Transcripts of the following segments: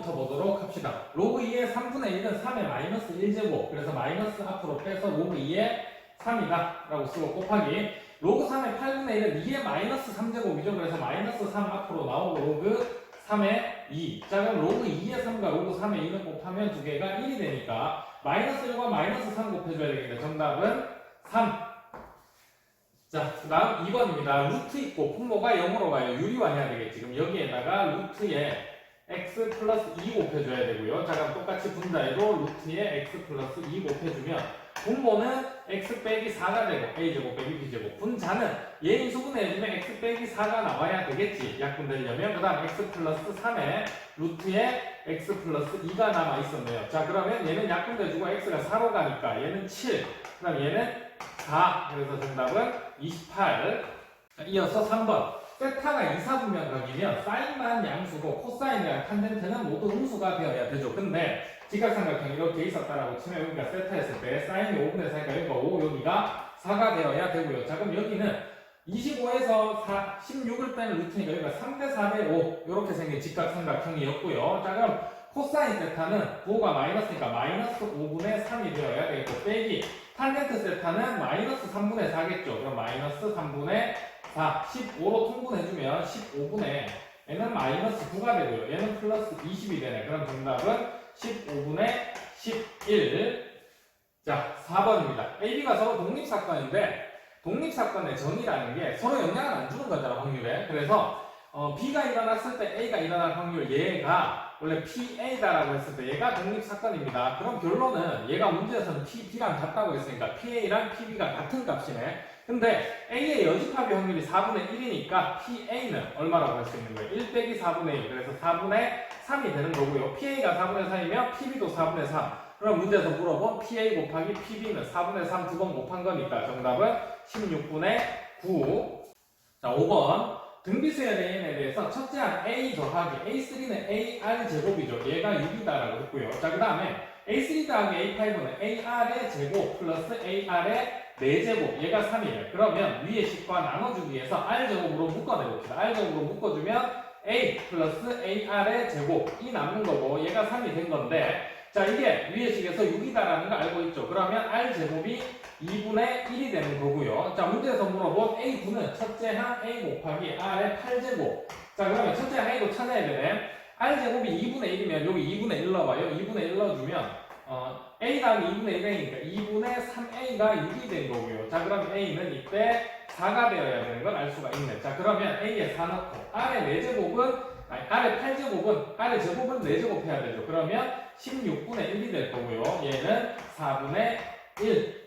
1번부터 보도록 합시다. 로그 2의 3분의 1은 3의 마이너스 1제곱, 그래서 마이너스 앞으로 빼서 로그 2의 3이다 라고 쓰고 곱하기 로그 3의 8분의 1은 2의 마이너스 3제곱이죠. 그래서 마이너스 3 앞으로 나오고 로그 3의 2. 자, 그럼 로그 2의 3과 로그 3의 2는 곱하면 두 개가 1이 되니까 마이너스 1과 마이너스 3 곱해줘야 되겠네. 정답은 3. 자, 그 다음 2번입니다. 루트 있고 분모가 0으로 가요. 유리화해야 되겠지. 그럼 여기에다가 루트에 x 플러스 2 곱해줘야 되고요. 자, 그럼 똑같이 분자에도 루트에 x 플러스 2 곱해주면 분모는 x 빼기 4가 되고 a제곱 빼기 b제곱, 분자는 얘 인수분해해주면 x 빼기 4가 나와야 되겠지. 약분되려면. 그 다음 x 플러스 3에 루트에 x 플러스 2가 남아있었네요. 자, 그러면 얘는 약분돼주고 x가 4로 가니까 얘는 7, 그 다음 얘는 4. 그래서 정답은 28. 자, 이어서 3번. 세타가 이사분면각이면 사인만 양수고 코사인이랑 탄젠트는 모두 음수가 되어야 되죠. 근데 직각삼각형이 이렇게 있었다라고 치면 여기가 세타였을 때 사인이 5분의 4니까 여기가 5, 여기가 4가 되어야 되고요. 자, 그럼 여기는 25에서 16을 빼는 루트니까 여기가 3대 4대 5 이렇게 생긴 직각삼각형이었고요. 자, 그럼 코사인 세타는 9가 마이너스니까 마이너스 5분의 3이 되어야 되겠고, 빼기 탄젠트 세타는 마이너스 3분의 4겠죠. 그럼 마이너스 3분의 4, 15로 통분해주면 15분의 얘는 마이너스 9가 되고요. 얘는 플러스 20이 되네. 그럼 정답은 15분의 11. 자, 4번입니다. AB가 서로 독립사건인데 독립사건의 정의라는 게 서로 영향을 안 주는 거잖아, 확률에. 그래서 B가 일어났을 때 A가 일어날 확률, 얘가 원래 PA다라고 했을 때 얘가 독립사건입니다. 그럼 결론은 얘가 문제에서는 B랑 같다고 했으니까 PA랑 PB가 같은 값이네. 근데 A의 여집합의 확률이 4분의 1이니까 PA는 얼마라고 할 수 있는 거예요? 1 빼기 4분의 1. 그래서 4분의 3이 되는 거고요. PA가 4분의 3이면 PB도 4분의 3. 그럼 문제에서 물어본 PA 곱하기 PB는 4분의 3 두 번 곱한 거니까 정답은 16분의 9. 자, 5번. 등비수의 레인에 대해서 첫째 항 A 더하기 A3는 AR 제곱이죠. 얘가 6이다라고 했고요. 자, 그 다음에 A3 더하기 A5는 AR의 제곱 플러스 AR의 4제곱, 얘가 3이에요. 그러면 위의 식과 나눠주기 위해서 R제곱으로 묶어내봅시다. R제곱으로 묶어주면 A 플러스 AR의 제곱이 남는 거고, 얘가 3이 된 건데, 자, 이게 위의 식에서 6이다라는 거 알고 있죠. 그러면 R제곱이 2분의 1이 되는 거고요. 자, 문제에서 물어본 A9는 첫째 항 A 곱하기 R의 8제곱. 자, 그러면 첫째 항 A도 찾아야 되네. R제곱이 2분의 1이면 여기 2분의 1 넣어봐요. 2분의 1 넣어주면 A 다음에 2분의 1A니까 2분의 3A가 6이 된 거고요. 자, 그럼 A는 이때 4가 되어야 되는 걸 알 수가 있네. 자, 그러면 A에 4 넣고 R의 4제곱은 R의 8제곱은 R의 제곱은 4제곱 해야 되죠. 그러면 16분의 1이 될 거고요. 얘는 4분의 1.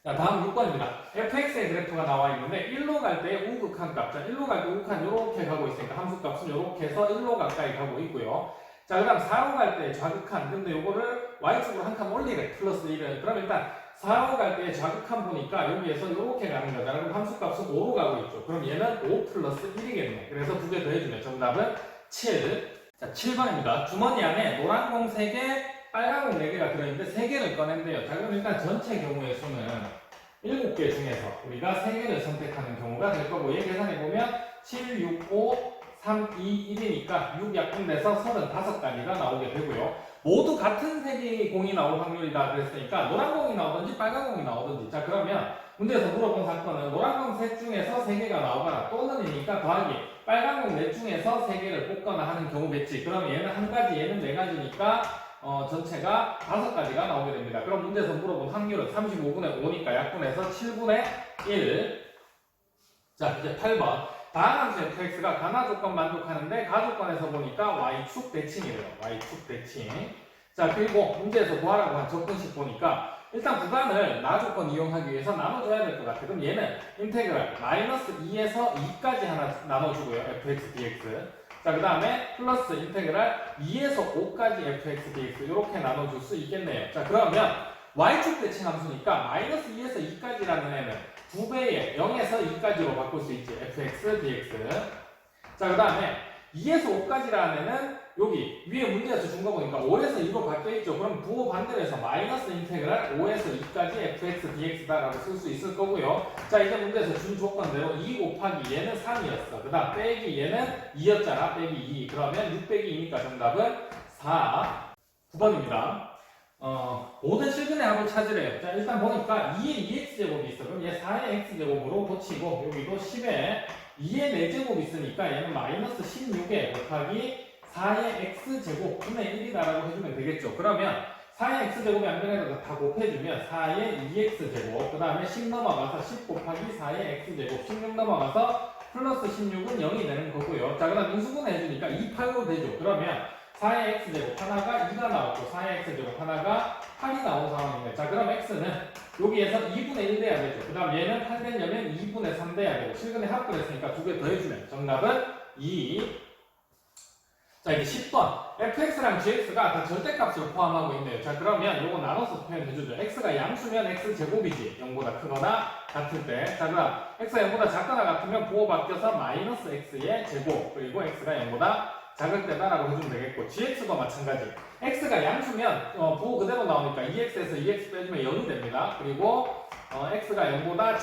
자, 다음 6번입니다. fx의 그래프가 나와 있는데 1로 갈 때 우극한 값. 자, 1로 갈 때 우극한 이렇게 가고 있으니까 함수값은 이렇게 해서 1로 가까이 가고 있고요. 자, 그 다음 4로 갈 때 좌극한. 근데 요거를 y축으로 한 칸 올리래. 플러스 1은. 그럼 일단 4로 갈 때 좌극한 보니까 여기에서 이렇게 가는 거잖아. 그럼 함수값은 5로 가고 있죠. 그럼 얘는 5 플러스 1이겠네. 그래서 두 개 더해주면 정답은 7. 자, 7번입니다. 주머니 안에 노란 공 3개, 빨간 공 4개가 들어있는데 3개를 꺼낸대요. 자, 그럼 일단 전체 경우의 수는 7개 중에서 우리가 3개를 선택하는 경우가 될 거고, 얘 계산해보면 7, 6, 5, 3, 2, 1이니까 6 약분돼서 35가지가 나오게 되고요. 모두 같은 색의 공이 나올 확률이다 그랬으니까 노란 공이 나오든지 빨간 공이 나오든지. 자, 그러면 문제에서 물어본 사건은 노란 공 셋 중에서 3개가 나오거나 또는이니까 더하기 빨간 공 4 중에서 3개를 뽑거나 하는 경우겠지. 그럼 얘는 1가지, 얘는 4가지니까 전체가 5가지가 나오게 됩니다. 그럼 문제에서 물어본 확률은 35분의 5니까 약분해서 7분의 1. 자, 이제 8번. 다항함수 fx가 가나 조건 만족하는데 가조건에서 보니까 y축 대칭이래요. y축 대칭. 자, 그리고 문제에서 구하라고 한 접근식 보니까 일단 구간을 나조건 이용하기 위해서 나눠줘야 될 것 같아요. 그럼 얘는 인테그랄 마이너스 2에서 2까지 하나 나눠주고요. fx dx. 자, 그 다음에 플러스 인테그랄 2에서 5까지 fx dx 이렇게 나눠줄 수 있겠네요. 자, 그러면 y축 대칭 함수니까 마이너스 2에서 2까지라는 애는 2배의 0에서 2까지로 바꿀 수 있지. fx, dx. 자, 그 다음에 2에서 5까지라는 애는 여기 위에 위에 문제에서 준 거 보니까 5에서 2로 바뀌어있죠. 그럼 부호 반대로 해서 마이너스 인테그랄 5에서 2까지 fx dx다라고 쓸 수 있을 거고요. 자, 이제 문제에서 준 조건대로 2 곱하기 얘는 3이었어. 그 다음 빼기 얘는 2였잖아. 빼기 2. 그러면 6 빼기 2니까 정답은 4. 9번입니다. 모든 실근의 합을 찾으래요. 자, 일단 보니까 2의 2x제곱이 있어. 그럼 얘 4의 x제곱으로 고치고, 여기도 10에 2의 4제곱 있으니까 얘는 마이너스 16에 곱하기 4의 x제곱 분의 1이다라고 해주면 되겠죠. 그러면 4의 x제곱이 안 되는 다 곱해주면 4의 2x제곱, 그 다음에 10 넘어가서 10 곱하기 4의 x제곱, 16 넘어가서 플러스 16은 0이 되는 거고요. 자, 그 다음 인수분 해주니까 2, 8로 되죠. 그러면 4의 x제곱 하나가 2가 나왔고 4의 x제곱 하나가 8이 나온 상황입니다. 자, 그럼 x는 여기에서 2분의 1 돼야 되죠. 그 다음 얘는 8 되려면 2분의 3 돼야 되고 실근의 합을 했으니까 두 개 더해주면 정답은 2. 자, 이제 10번 fx랑 gx가 다 절대값을 포함하고 있네요. 자, 그러면 요거 나눠서 표현해주죠. x가 양수면 x제곱이지 0보다 크거나 같을 때. 자, 그럼 x가 0보다 작거나 같으면 부호 바뀌어서 마이너스 x의 제곱, 그리고 x가 0보다 작을 때다라고 해주면 되겠고, gx도 마찬가지. x가 양수면 부호 그대로 나오니까 2x에서 2x 빼주면 0이 됩니다. 그리고 x가 0보다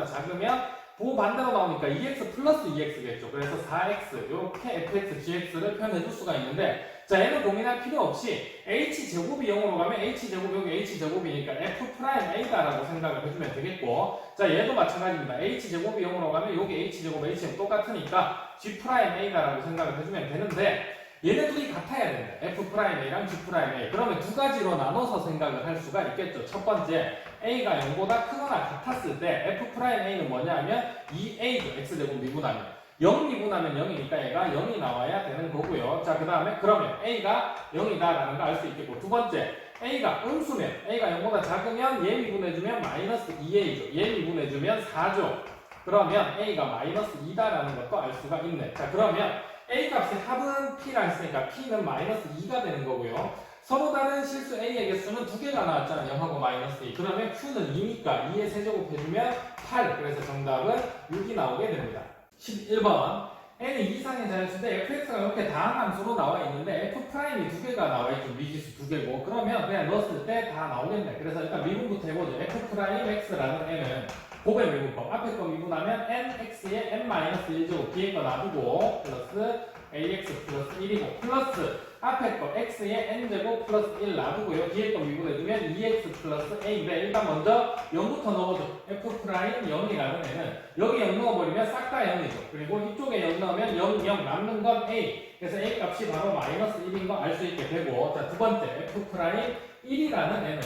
작으면 부호 반대로 나오니까 2x 플러스 2x겠죠. 그래서 4x 이렇게 fx, gx를 표현해줄 수가 있는데, 자, 얘는 고민할 필요 없이 h제곱이 0으로 가면 h제곱 여기 h제곱이니까 f'a다라고 생각을 해주면 되겠고, 자, 얘도 마찬가지입니다. h제곱이 0으로 가면 여기 h제곱, h제곱 똑같으니까 g'a다라고 생각을 해주면 되는데, 얘네 둘이 같아야 된다. f'a랑 g'a. 그러면 두 가지로 나눠서 생각을 할 수가 있겠죠. 첫 번째, a가 0보다 크거나 같았을 때 f'a는 뭐냐면 2a죠. x제곱 미분하면 0 미분하면 0이니까 얘가 0이 나와야 되는 거고요. 자, 그 다음에 그러면 a가 0이다라는 거 알 수 있겠고, 두 번째, a가 음수면 a가 0보다 작으면 얘 미분해주면 마이너스 2a죠. 얘 미분해주면 4죠. 그러면 a가 마이너스 2다라는 것도 알 수가 있네. 자, 그러면 a 값의 합은 p라 했으니까 p는 마이너스 2가 되는 거고요. 서로 다른 실수 a의 개수는 두 개가 나왔잖아. 0하고 마이너스 2. 그러면 q는 2니까 2의 세제곱 해주면 8. 그래서 정답은 6이 나오게 됩니다. 11번 n이 2 이상의 자연수인데 fx가 이렇게 다항 함수로 나와 있는데 f'이 두 개가 나와 있죠. 미지수 두 개고. 그러면 그냥 넣었을 때 다 나오겠네. 그래서 일단 미분부터 해보죠. f'x라는 n은 고배 미분법. 앞에 거 미분하면 nx에 n-1제곱, 뒤에 거 놔두고 플러스 ax 플러스 1이고, 플러스 앞에 거 x에 n제곱 플러스 1 놔두고요. 뒤에 거 미분해주면 2x 플러스 a인데, 일단 먼저 0부터 넣어보죠. f'0이라는 애는 여기 0 넣어버리면 싹 다 0이죠. 그리고 이쪽에 0 넣으면 0, 0 남는 건 a. 그래서 a 값이 바로 마이너스 1인 거 알 수 있게 되고, 자, 두 번째 f'1이라는 n은,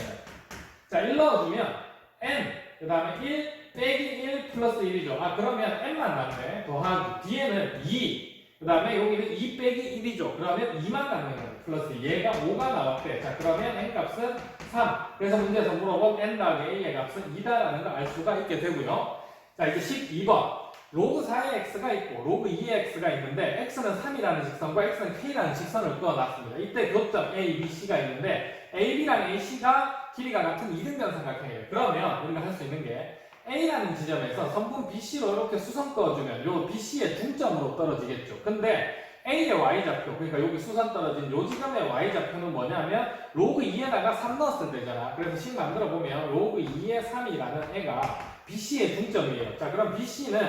자, 1 넣어주면 n, 그 다음에 1 빼기 1 플러스 1이죠. 아, 그러면 n만 남네. 더하기 뒤에는 2, 그 다음에 여기는 2 빼기 1이죠. 그러면 2만 남는 거예요. 플러스 얘가 5가 나왔대. 자, 그러면 n 값은 3. 그래서 문제에서 물어본 n 더하기 a의 값은 2다라는 걸 알 수가 있게 되고요. 자, 이제 12번 로그 4의 x가 있고 로그 2의 x가 있는데, x는 3이라는 직선과 x는 k라는 직선을 그어놨습니다. 이때 교점 a, b, c가 있는데 a, b랑 a, c가 길이가 같은 이등변 삼각형이에요. 그러면 우리가 할 수 있는 게 A라는 지점에서 선분 BC로 이렇게 수선 그어주면 요 BC의 중점으로 떨어지겠죠. 근데 A의 Y좌표, 그러니까 여기 수선 떨어진 요 지점의 Y좌표는 뭐냐면 로그 2에다가 3 넣었을 때잖아. 그래서 식 만들어 보면 로그 2의 3이라는 애가 BC의 중점이에요. 자, 그럼 BC는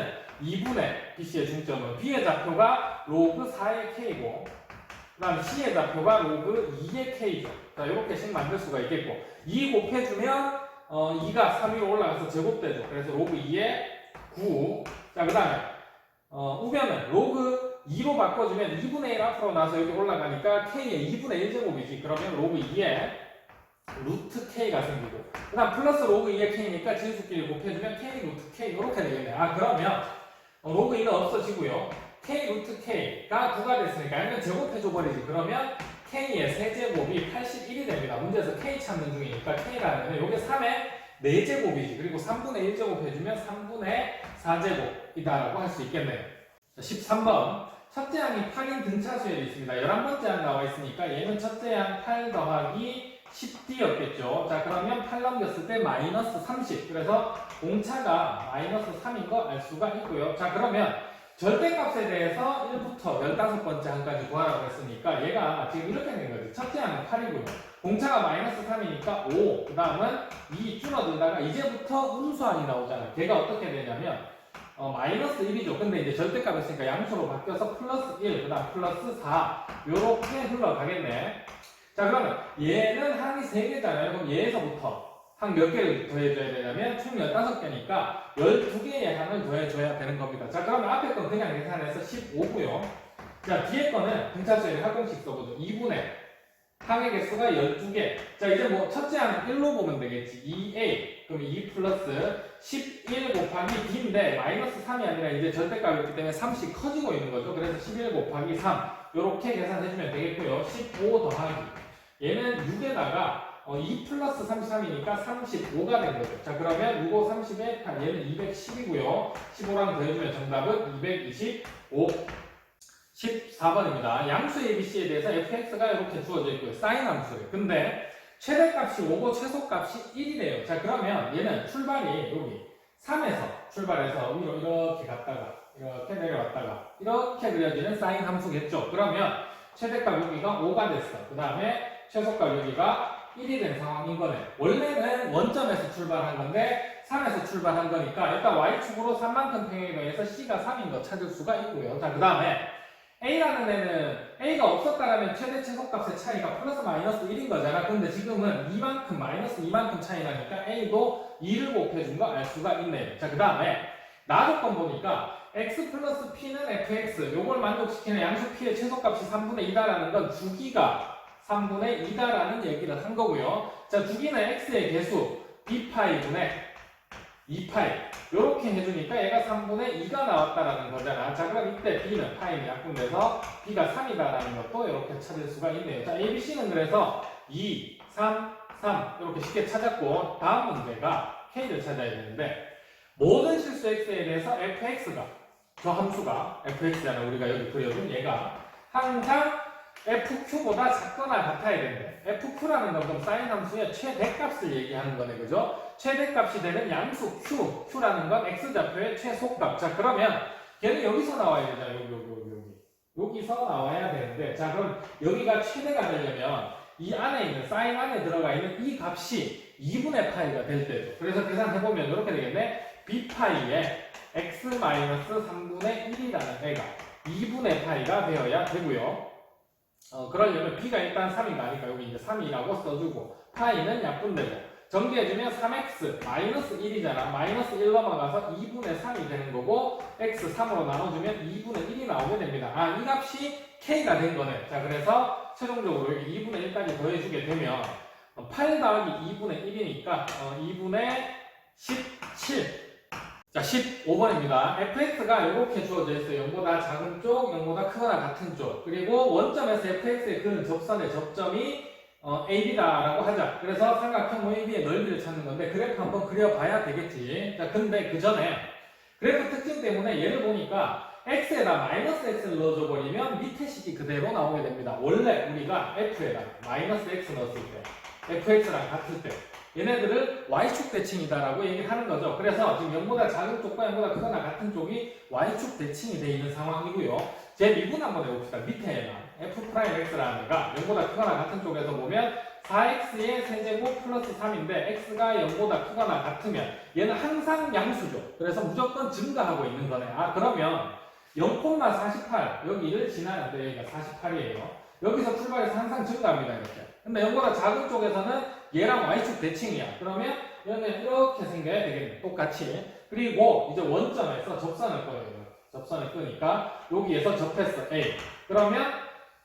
2분의 BC의 중점은 B의 좌표가 로그 4의 K고, 그 다음 C의 좌표가 로그 2의 K죠. 자, 이렇게 식 만들 수가 있겠고, 2 곱해주면 2가 3 위로 올라가서 제곱되죠. 그래서 로그 2에 9. 자, 그 다음에 우변은 로그 2로 바꿔주면 2분의 1 앞으로 나서 여기 올라가니까 k의 2분의 1제곱이지. 그러면 로그 2에 루트 k가 생기고, 그 다음 플러스 로그 2의 k니까 진수끼리 곱해주면 k 루트 k 이렇게 되겠네. 아, 그러면 로그 2는 없어지고요. k 루트 k가 9가 됐으니까 얘는 제곱해줘버리지. 그러면 k의 세제곱이 81이 됩니다. 문제에서 k 찾는 중이니까 k라는 애는 요게 3의 4제곱이지. 그리고 3분의 1제곱 해주면 3분의 4제곱이다라고 할 수 있겠네요. 13번 첫째 항이 8인 등차수열이 있습니다. 11번째 항 나와 있으니까 얘는 첫째 항 8 더하기 10d였겠죠. 자, 그러면 8 넘겼을 때 마이너스 30. 그래서 공차가 마이너스 3인 거 알 수가 있고요. 자, 그러면 절대값에 대해서 1부터 15번째 항까지 구하라고 했으니까 얘가 지금 이렇게 된 거지. 첫째 항은 8이고요. 공차가 마이너스 3이니까 5, 그 다음은 2 줄어들다가 이제부터 음수항이 나오잖아. 걔가 어떻게 되냐면 마이너스 1이죠. 근데 이제 절대값 했으니까 양수로 바뀌어서 플러스 1, 그 다음 플러스 4 요렇게 흘러가겠네. 자, 그러면 얘는 항이 3개잖아요. 그럼 얘에서부터 항 몇 개를 더해줘야 되냐면 총 15개니까 12개의 항을 더해줘야 되는 겁니다. 자, 그러면 앞에 건 그냥 계산해서 15고요. 자, 뒤에 거는 등차수에 합공식 써보죠. 2분의 항의 개수가 12개. 자, 이제 뭐 첫째 항은 1로 보면 되겠지. 2a 그럼 2 플러스 11 곱하기 b인데 마이너스 3이 아니라 이제 절대값이기 때문에 3씩 커지고 있는 거죠. 그래서 11 곱하기 3 요렇게 계산해주면 되겠고요. 15 더하기 얘는 6에다가 2 플러스 33이니까 35가 된 거죠. 자, 그러면 6, 5, 30에 얘는 210이고요. 15랑 더해주면 정답은 225. 14번입니다. 양수 ABC에 대해서 fx가 이렇게 주어져 있고요. 사인 함수예요. 근데 최대값이 5고 최소값이 1이래요. 자, 그러면 얘는 출발이 여기 3에서 출발해서 위로 이렇게 갔다가 이렇게 내려왔다가 이렇게 그려지는 사인 함수겠죠. 그러면 최대값 여기가 5가 됐어. 그 다음에 최소값 여기가 1이 된 상황인 거네. 원래는 원점에서 출발한 건데 3에서 출발한 거니까 일단 y축으로 3만큼 평행에 더해서 c가 3인 거 찾을 수가 있고요. 자, 그 다음에 a라는 애는 a가 없었다라면 최대 최소값의 차이가 플러스 마이너스 1인 거잖아. 근데 지금은 이만큼 마이너스 2만큼 차이 나니까 a도 2를 곱해준 거 알 수가 있네요. 자, 그 다음에 나조건 보니까 x 플러스 p는 fx 요걸 만족시키는 양수 p의 최소값이 3분의 2다라는 건 주기가 3분의 2다라는 얘기를 한 거고요. 자, 주기는 x의 개수 b파이분의 2파이 요렇게 해주니까 얘가 3분의 2가 나왔다라는 거잖아. 자, 그럼 이때 b는 파이는 약분돼서 b가 3이다라는 것도 이렇게 찾을 수가 있네요. 자, ABC는 그래서 2, 3, 3 이렇게 쉽게 찾았고 다음 문제가 k를 찾아야 되는데 모든 실수 x에 대해서 fx가 저 함수가 fx잖아. 우리가 여기 그려준 얘가 항상 fq보다 작거나 같아야 된대. fq라는 건 그럼 사인 함수의 최대값을 얘기하는 거네, 그죠? 최대값이 되는 양수 q라는 건 x좌표의 최소값. 자, 그러면 걔는 여기서 나와야 되잖아. 여기서 나와야 되는데, 자, 그럼 여기가 최대가 되려면 이 안에 있는 사인 안에 들어가 있는 이 값이 2분의 파이가 될 때죠. 그래서 계산해보면 이렇게 되겠네. b파이에 x-3분의 1이라는 애가 2분의 파이가 되어야 되고요. 그러려면 b가 일단 3이 나니까 여기 이제 3이라고 써주고 파이는 약분되고 정리해주면 3x 마이너스 1이잖아. 마이너스 1 넘어가서 2분의 3이 되는 거고 x 3으로 나눠주면 2분의 1이 나오게 됩니다. 아, 이 값이 k가 된 거네. 자, 그래서 최종적으로 여기 2분의 1까지 더해주게 되면 8 더하기 2분의 1이니까 2분의 17. 자, 15번입니다. fx가 이렇게 주어져 있어요. 0보다 작은 쪽, 0보다 크거나 같은 쪽. 그리고 원점에서 fx에 그는 접선의 접점이 AB다라고 하자. 그래서 삼각형 OAB의 넓이를 찾는 건데 그래프 한번 그려봐야 되겠지. 자, 근데 그 전에 그래프 특징 때문에 얘를 보니까 x에다 마이너스 x를 넣어줘 버리면 밑에 식이 그대로 나오게 됩니다. 원래 우리가 f에다 마이너스 x 넣었을 때 fx랑 같을 때 얘네들을 y축 대칭이다라고 얘기를 하는 거죠. 그래서 지금 0보다 작은 쪽과 0보다 크거나 같은 쪽이 y축 대칭이 되어 있는 상황이고요. 제 미분 한번 해봅시다. 밑에만 f'x라는 애가 0보다 크거나 같은 쪽에서 보면 4x의 세제곱 플러스 3인데 x가 0보다 크거나 같으면 얘는 항상 양수죠. 그래서 무조건 증가하고 있는 거네. 아, 그러면 0,48 여기를 지나는데 여기가 48이에요. 여기서 출발해서 항상 증가합니다. 이렇게. 근데 0보다 작은 쪽에서는 얘랑 y축 대칭이야. 그러면 얘는 이렇게 생겨야 되겠네. 똑같이. 그리고 이제 원점에서 접선을 꺼요. 접선을 끄니까 여기에서 접했어. A. 그러면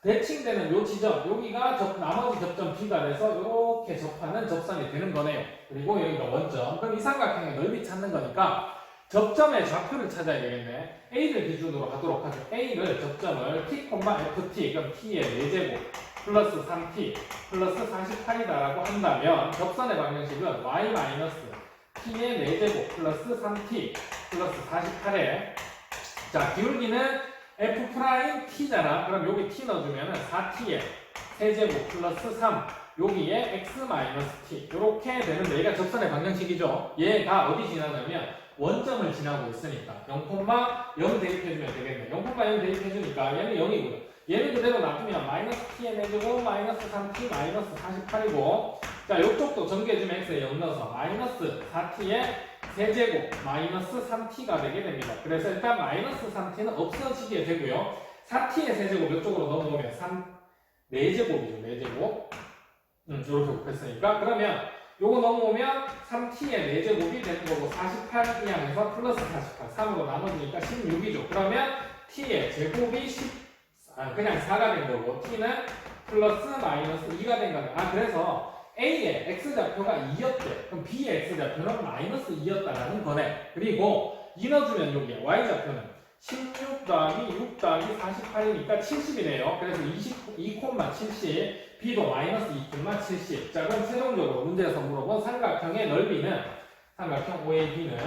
대칭되는 요 지점, 여기가 나머지 접점 B가 돼서 이렇게 접하는 접선이 되는 거네요. 그리고 여기가 원점. 그럼 이 삼각형의 넓이 찾는 거니까 접점의 좌표를 찾아야 되겠네. A를 기준으로 하도록 하죠. A를 접점을 t, ft, 그럼 t의 4제곱 플러스 3t 플러스 48이다라고 한다면 접선의 방정식은 y-t의 4제곱 플러스 3t 플러스 48에 자, 기울기는 f't잖아. 그럼 여기 t 넣어주면 4t에 세제곱 플러스 3 여기에 x-t 이렇게 되는데 얘가 접선의 방정식이죠. 얘가 어디 지나냐면 원점을 지나고 있으니까 0,0 대입해주면 되겠네. 0,0 대입해주니까 얘는 0이고요. 얘는 그대로 놔두면 마이너스 t의 4제곱 마이너스 3t 마이너스 48이고 자 요쪽도 전개해주면 x에 0 넣어서 마이너스 4t의 세제곱 마이너스 3t가 되게 됩니다. 그래서 일단 마이너스 3t는 없어지게 되고요. 4t의 세제곱 이쪽으로 넘어오면 4제곱이죠. 4제곱 이렇게 곱했으니까 그러면 요거 넘어오면 3t의 4제곱이 되는 거고 48 이항에서 플러스 48 3으로 나눠지니까 16이죠. 그러면 t의 제곱이 그냥 4가 된 거고 t는 플러스 마이너스 2가 된 거네. 그래서 A의 X좌표가 2였대. 그럼 B의 X좌표는 마이너스 2였다라는 거네. 그리고 2 넣어주면 여기에 Y좌표는 16 더하기 6 더하기 48이니까 70이네요. 그래서 22,70. B도 마이너스 2,70. 자, 그럼 최종적으로 문제에서 물어본 삼각형의 넓이는 삼각형 OAB는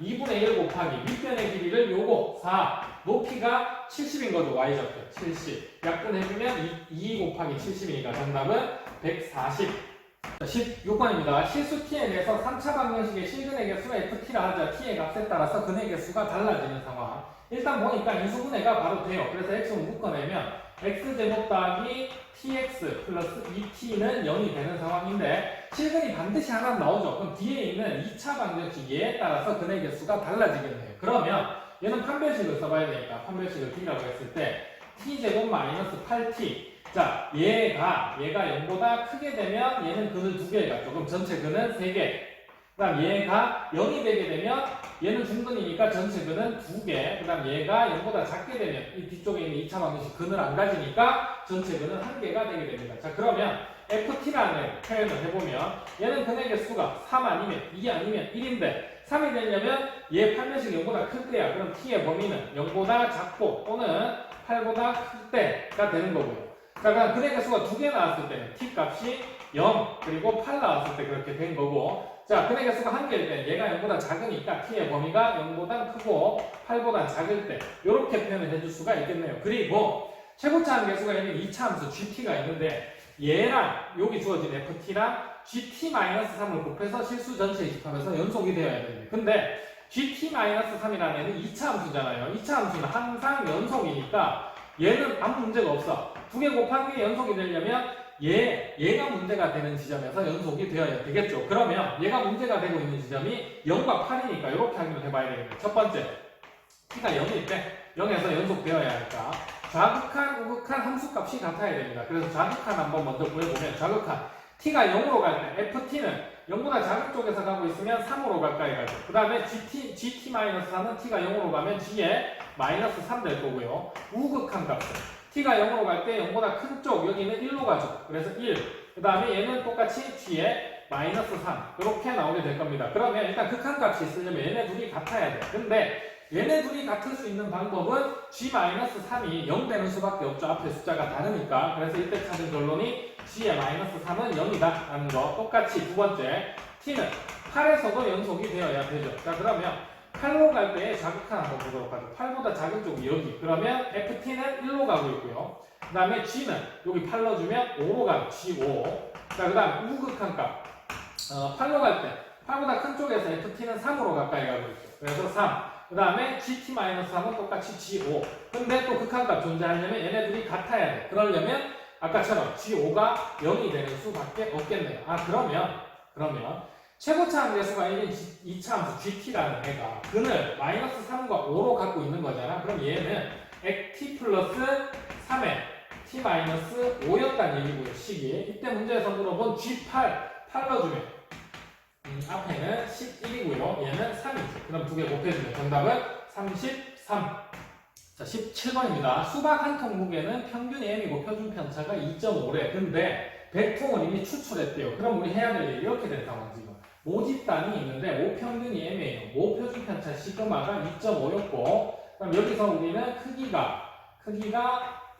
2분의 1 곱하기 밑변의 길이를 요거 4. 높이가 70인 거죠. Y좌표 70. 약분해주면 2 곱하기 70이니까 정답은 140. 16번입니다. 실수 t에 대해서 3차 방정식의 실근의 개수가 ft라 하자. t의 값에 따라서 근의 개수가 달라지는 상황. 일단 보니까 인수분해가 바로 돼요. 그래서 x를 묶어내면 x제곱 더하기 tx 플러스 2t는 0이 되는 상황인데 실근이 반드시 하나 나오죠. 그럼 뒤에 있는 2차 방정식 얘에 따라서 근의 개수가 달라지겠네요. 그러면 얘는 판별식을 써봐야 되니까 판별식을 t라고 했을 때 t제곱 마이너스 8t 자, 얘가 0보다 크게 되면 얘는 근을 2개 갖죠. 그럼 전체 근은 3개. 그 다음 얘가 0이 되게 되면 얘는 중근이니까 전체 근은 2개. 그 다음 얘가 0보다 작게 되면 이 뒤쪽에 있는 2차 방정식 근을 안 가지니까 전체 근은 1개가 되게 됩니다. 자, 그러면 ft라는 표현을 해보면 얘는 근의 개수가 3 아니면 2 아니면 1인데 3이 되려면 얘 판별식 0보다 클 때야. 그럼 t의 범위는 0보다 작고 또는 8보다 클 때가 되는 거고요. 자, 그럼 근의 개수가 2개 나왔을 때는 t 값이 0 그리고 8 나왔을 때 그렇게 된 거고 자, 근의 개수가 1개일 때는 얘가 0보다 작으니까 t의 범위가 0보다 크고 8보다 작을 때 이렇게 표현을 해줄 수가 있겠네요. 그리고 최고차항 개수가 있는 2차 함수 gt가 있는데 얘랑 여기 주어진 ft랑 gt-3을 곱해서 실수 전체 집합해서 연속이 되어야 됩니다. 근데 gt-3이라는 애는 2차 함수잖아요. 2차 함수는 항상 연속이니까 얘는 아무 문제가 없어. 2개 곱한 게 연속이 되려면 얘가 문제가 되는 지점에서 연속이 되어야 되겠죠. 그러면 얘가 문제가 되고 있는 지점이 0과 8이니까 이렇게 확인을 해봐야 되겠네요. 첫 번째, t가 0일 때 0에서 연속되어야 하니까 좌극한, 우극한 함수값이 같아야 됩니다. 그래서 좌극한 한번 먼저 구해보면 좌극한 t가 0으로 갈 때 ft는 0보다 작은 쪽에서 가고 있으면 3으로 가까이 가죠. 그 다음에 gt-4는 t가 0으로 가면 g에 마이너스 3 될 거고요. 우극한 값은 t가 0으로 갈 때 0보다 큰 쪽 여기는 1로 가죠. 그래서 1. 그 다음에 얘는 똑같이 g에 마이너스 3 이렇게 나오게 될 겁니다. 그러면 일단 극한값이 있으려면 얘네 둘이 같아야 돼. 근데 얘네 둘이 같을 수 있는 방법은 g-3이 0 되는 수밖에 없죠. 앞에 숫자가 다르니까. 그래서 이때 찾은 결론이 g의 마이너스 3은 0이다 라는 거. 똑같이 두 번째 t는 8에서도 연속이 되어야 되죠. 자, 그러면 8로 갈 때 좌극한 한번 보도록 하죠. 8보다 작은 쪽이 여기. 그러면 ft는 1로 가고 있고요. 그 다음에 g는 여기 8 넣어주면 5로 가요. g5. 자, 그 다음 우극한 값. 8로 갈 때 8보다 큰 쪽에서 ft는 3으로 가까이 가고 있죠. 그래서 3. 그 다음에 gt-3은 똑같이 g5. 근데 또 극한값 존재하려면 얘네들이 같아야 돼. 그러려면 아까처럼 g5가 0이 되는 수밖에 없겠네요. 그러면 최고차항 개수가 있는 2차 함수 gt라는 애가 근을 마이너스 3과 5로 갖고 있는 거잖아. 그럼 얘는 t 플러스 3에 t 마이너스 5였다는 얘기고요. 식이. 이때 문제에서 물어본 g8 넣어주면 앞에는 11이고요. 얘는 3이죠. 그럼 두 개 곱해주면 정답은 33. 자, 17번입니다. 수박 한 통 무게는 평균 m이고 표준 편차가 2.5래. 근데 100통을 이미 추출했대요. 그럼 우리 해야 될 일이 이렇게 된 상황 지금. 모집단이 있는데 모평균이 m이에요. 모표준 편차 시그마가 2.5였고 그럼 여기서 우리는 크기가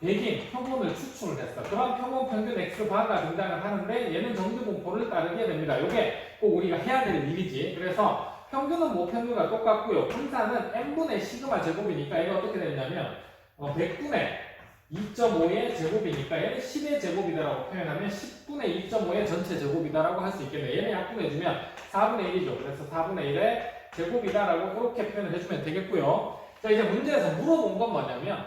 100인 표본을 추출을 했어. 그럼 표본 평균 x바가 등장을 하는데 얘는 정규분포를 따르게 됩니다. 이게 꼭 우리가 해야 될 일이지. 그래서 평균은 모평균과 똑같고요. 분산은 n분의 시그마 제곱이니까 얘가 어떻게 되냐면 100분의 2.5의 제곱이니까 얘는 10의 제곱이다라고 표현하면 10분의 2.5의 전체 제곱이다라고 할 수 있겠네요. 얘는 약분해주면 4분의 1이죠. 그래서 4분의 1에 제곱이다라고 이렇게 표현을 해주면 되겠고요. 자, 이제 문제에서 물어본 건 뭐냐면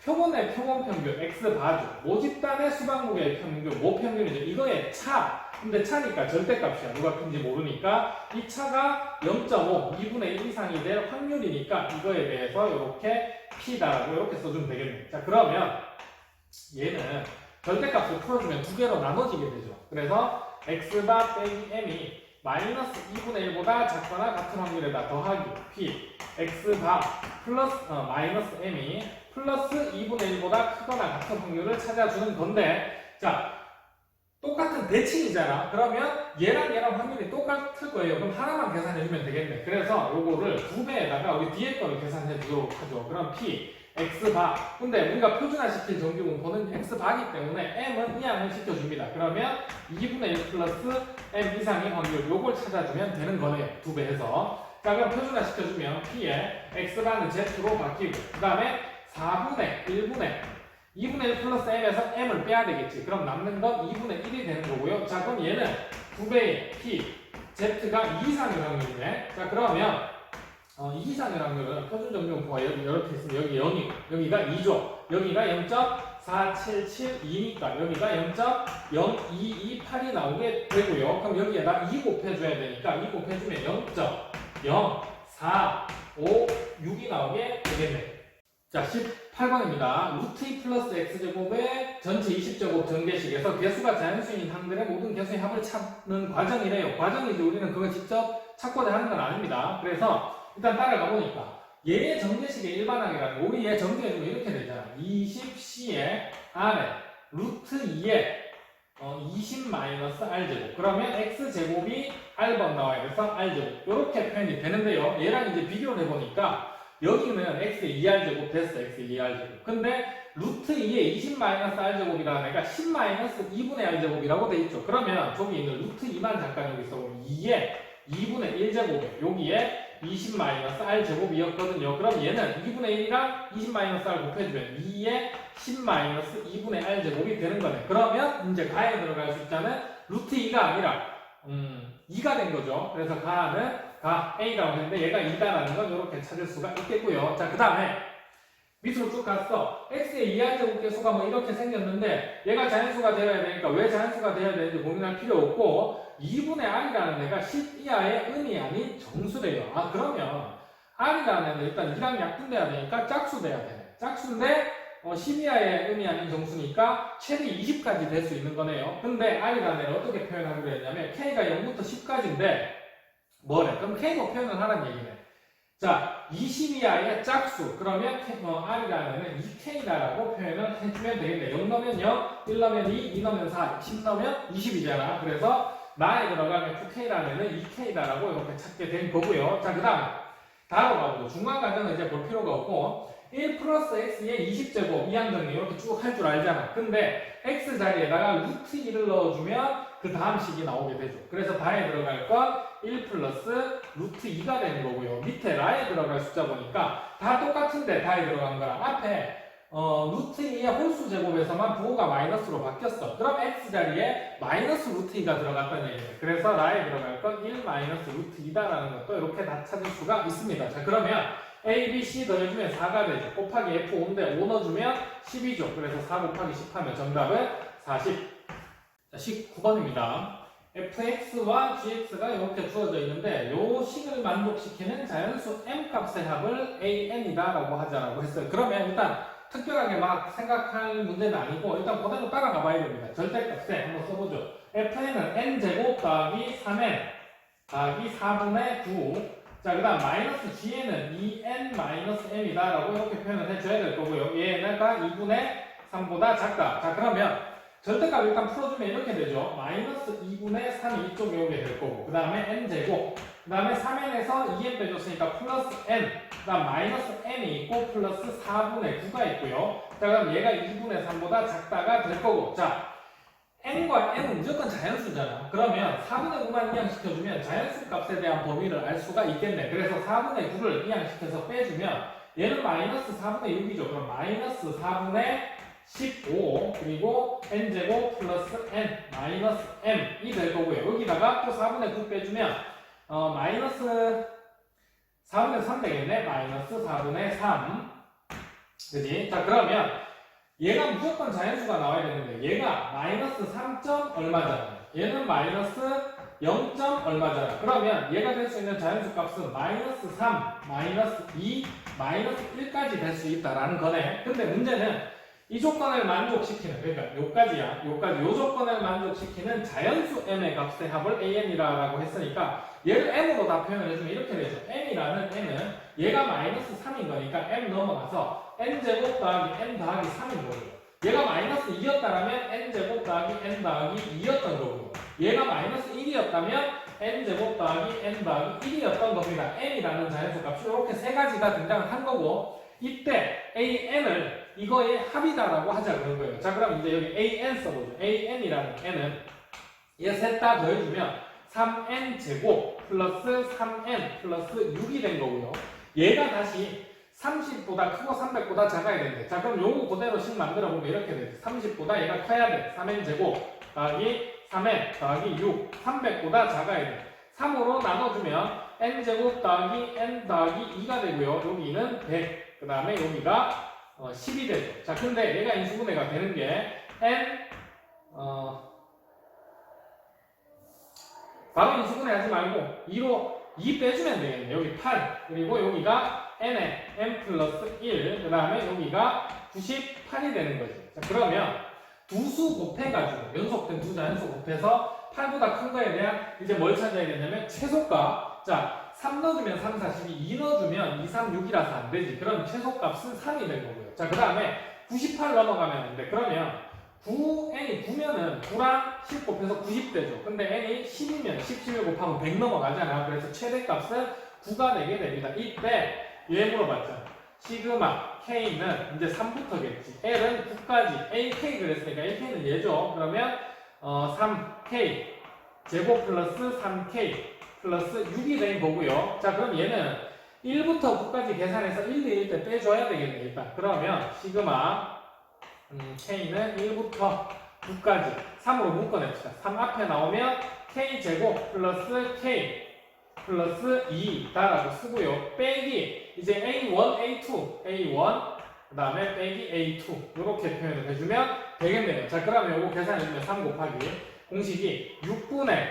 표본의 표본 평균 x 바주, 모집단의 수박무게의 평균, 모 평균이죠. 이거의 차. 근데 차니까 절대값이야. 누가 큰지 모르니까 이 차가 0.5, 2분의 1 이상이 될 확률이니까 이거에 대해서 이렇게 p다라고 이렇게 써주면 되겠네. 자, 그러면 얘는 절대값을 풀어주면 두 개로 나눠지게 되죠. 그래서 x바 빼기 m이 마이너스 2분의 1보다 작거나 같은 확률에다 더하기 p x바 플러스 마이너스 m이 플러스 2분의 1보다 크거나 같은 확률을 찾아주는 건데, 자, 똑같은 대칭이잖아. 그러면 얘랑 확률이 똑같을 거예요. 그럼 하나만 계산해주면 되겠네. 그래서 요거를 2배에다가 우리 뒤에 거를 계산해 주도록 하죠. 그럼 p x바. 근데 우리가 표준화시킬 정규분포는 x바기 때문에 m은 이항을 시켜줍니다. 그러면 2분의 1 플러스 m 이상의 확률, 요걸 찾아주면 되는 거네요. 2배 해서. 자, 그럼 표준화시켜주면 p에 x바는 z로 바뀌고, 그 다음에 4분의 1분의 2분의 1 플러스 m에서 m을 빼야 되겠지. 그럼 남는 건 2분의 1이 되는 거고요. 자, 그럼 얘는 2배의 p, z가 2 이상의 확률이네. 자, 그러면 2 이상의 확률은 표준 정규분포가 이렇게 있으면 여기 0이고, 여기가 2죠. 여기가 0.4772니까 여기가 0.0228이 나오게 되고요. 그럼 여기에다 2 곱해줘야 되니까 2 곱해주면 0.0456이 나오게 되겠네. 자, 18번입니다. 루트 2 플러스 x제곱의 전체 20제곱 전개식에서 개수가 자연수인 항들의 모든 개수의 합을 찾는 과정이래요. 과정이지 우리는 그걸 직접 찾고자 하는 건 아닙니다. 그래서 일단 따라가 보니까 얘의 전개식의 일반항이라는 거, 우리 얘 정리해주면 이렇게 되잖아. 20c의 r에 루트 2에 20-r제곱. 그러면 x제곱이 r번 나와야 돼서 r제곱. 이렇게 표현이 되는데요. 얘랑 이제 비교를 해보니까 여기는 x의 2r제곱 됐어. x의 2r제곱. 근데 루트 2의 20-r제곱이라는 애가 10-2분의 r제곱이라고 돼 있죠. 그러면 저기 있는 루트 2만 잠깐 여기 써보면 2의 2분의 1제곱에 여기에 20-r제곱이었거든요. 그럼 얘는 2분의 1이랑 20-r 곱해주면 2의 10-2분의 r제곱이 되는 거네. 그러면 이제 가에 들어갈 숫자는 루트 2가 아니라 2가 된 거죠. 그래서 가는 가 A라고 했는데 얘가 2다라는 건 이렇게 찾을 수가 있겠고요. 자, 그 다음에 밑으로 쭉 갔어. x의 2r제곱 개수가 뭐 이렇게 생겼는데 얘가 자연수가 되어야 되니까 왜 자연수가 되어야 되는지 고민할 필요 없고 2분의 r이라는 애가 10 이하의 음이 아닌 정수래요. 아, 그러면 r이라는 애는 일단 2랑 약분돼야 되니까 짝수 돼야 되네. 짝수인데 10 이하의 음이 아닌 정수니까 최대 20까지 될 수 있는 거네요. 근데 r이라는 애를 어떻게 표현하기로 했냐면 k가 0부터 10까지인데 뭐래? 그럼 k로 표현을 하라는 얘기네. 자, 20 이하의 짝수. 그러면 r이라는 애는 2k라고 표현을 해주면 되겠네. 0 넣으면 0, 1 넣으면 2, 2 넣으면 4, 10 넣으면 20이잖아. 그래서 나에 들어가면 9k라는 애는 2k다라고 이렇게 찾게 된 거고요. 자, 그 다음에 다음 가보죠. 중간 과정은 이제 볼 필요가 없고 1 플러스 x의 20제곱 이항 정리 이렇게 쭉 할 줄 알잖아. 근데 x 자리에다가 루트 2를 넣어주면 그 다음 식이 나오게 되죠. 그래서 다에 들어갈 건 1 플러스 루트 2가 되는 거고요. 밑에 라에 들어갈 숫자 보니까 다 똑같은데 다에 들어간 거랑 앞에 루트 2의 홀수 제곱에서만 부호가 마이너스로 바뀌었어. 그럼 x 자리에 마이너스 루트 2가 들어갔다는 얘기예요. 그래서 라에 들어갈 건 1 마이너스 루트 2다라는 것도 이렇게 다 찾을 수가 있습니다. 자, 그러면 a, b, c 더해주면 4가 되죠. 곱하기 f 5인데 5 넣어주면 10이죠. 그래서 4 곱하기 10 하면 정답은 40. 자, 19번입니다. fx와 gx가 이렇게 주어져 있는데 요 식을 만족시키는 자연수 m 값의 합을 an이다 라고 하자라고 했어요. 그러면 일단 특별하게 막 생각할 문제는 아니고 일단 그대로 따라가 봐야 됩니다. 절대값에 한번 써보죠. fn은 n제곱 더하기 3n 더하기 4분의 9. 자, 그 다음 마이너스 g는 2n-m이다 라고 이렇게 표현을 해줘야 될 거고요. 얘가 2분의 3보다 작다. 자, 그러면 절대값 일단 풀어주면 이렇게 되죠. 마이너스 2분의 3이 이쪽에 오게 될 거고, 그 다음에 n제곱, 그 다음에 3n에서 2n 빼줬으니까 플러스 n, 그 다음 마이너스 n이 있고 플러스 4분의 9가 있고요. 자, 그럼 얘가 2분의 3보다 작다가 될 거고, 자, n과 n은 무조건 자연수잖아. 그러면 4분의 9만 이항시켜주면 자연수 값에 대한 범위를 알 수가 있겠네. 그래서 4분의 9를 이항시켜서 빼주면 얘는 마이너스 4분의 6이죠. 그럼 마이너스 4분의 15 그리고 n제곱 플러스 n 마이너스 m이 될 거고요. 여기다가 또 4분의 9 빼주면 마이너스 4분의 3 되겠네. 마이너스 4분의 3. 그지? 자, 그러면 얘가 무조건 자연수가 나와야 되는데 얘가 마이너스 3. 얼마잖아. 얘는 마이너스 0. 얼마잖아. 그러면 얘가 될 수 있는 자연수 값은 마이너스 3, 마이너스 2, 마이너스 1까지 될 수 있다라는 거네. 근데 문제는 이 조건을 만족시키는, 그러니까 요까지야. 요 조건을 만족시키는 자연수 m의 값의 합을 an이라고 했으니까 얘를 m으로 다 표현을 해주면 이렇게 되죠. m이라는 n은 얘가 마이너스 3인 거니까 m 넘어가서 n제곱 더하기 n 더하기 3인 거고요. 얘가 마이너스 2였다면 n제곱 더하기 n 더하기 2였던 거고요. 얘가 마이너스 1이었다면 n제곱 더하기 n 더하기 1이었던 겁니다. n이라는 자연수 값이 이렇게 세 가지가 등장을 한 거고 이때 an을 이거의 합이다라고 하자 그런 거예요. 자, 그럼 이제 여기 an 써보죠. an이라는 n은 얘 셋 다 더해주면 3n 제곱 플러스 3n 플러스 6이 된 거고요. 얘가 다시 30보다 크고 300보다 작아야 되는데, 자, 그럼 요거 그대로씩 만들어 보면 이렇게 되죠. 30보다 얘가 커야 돼. 3n 제곱 더하기 3n 더하기 6, 300보다 작아야 돼. 3으로 나눠주면 n 제곱 더하기 n 더하기 2가 되고요. 여기는 100, 그 다음에 여기가 10이 되죠. 자, 근데 얘가 인수분해가 되는 게 n 바로 인수분해 하지 말고 2로 2 빼주면 되겠네. 여기 8, 그리고 여기가 n에 n 플러스 1, 그 다음에 여기가 98이 되는 거지. 자, 그러면 두 수 곱해가지고 연속된 두 자연수 곱해서 8보다 큰 거에 대한 이제 뭘 찾아야 되냐면 최소값. 자, 3 넣어주면 3, 4, 12, 2 넣어주면 2, 3, 6이라서 안 되지. 그럼 최소값은 3이 된 거고요. 자, 그 다음에 98 넘어가면 안 돼. 그러면 n이 9면은 9랑 10 곱해서 90 되죠. 근데 n이 10이면 10, 11 곱하면 100 넘어가잖아. 그래서 최대값은 9가 되게 됩니다. 이때 얘 물어봤잖아. 시그마 K는 이제 3부터겠지. L은 9까지 AK 그랬으니까 AK는 얘죠. 그러면 3K 제곱 플러스 3K 플러스 6이 된 거고요. 자, 그럼 얘는 1부터 9까지 계산해서 1, 2일 때 빼줘야 되겠네. 일단 그러면 시그마 K는 1부터 9까지 3으로 묶어냅시다. 3 앞에 나오면 K 제곱 플러스 K 플러스 2다라고 쓰고요. 빼기 이제 A1, A1 그 다음에 빼기 A2 이렇게 표현을 해주면 되겠네요. 자, 그러면 이거 계산해주면 3 곱하기 공식이 6분의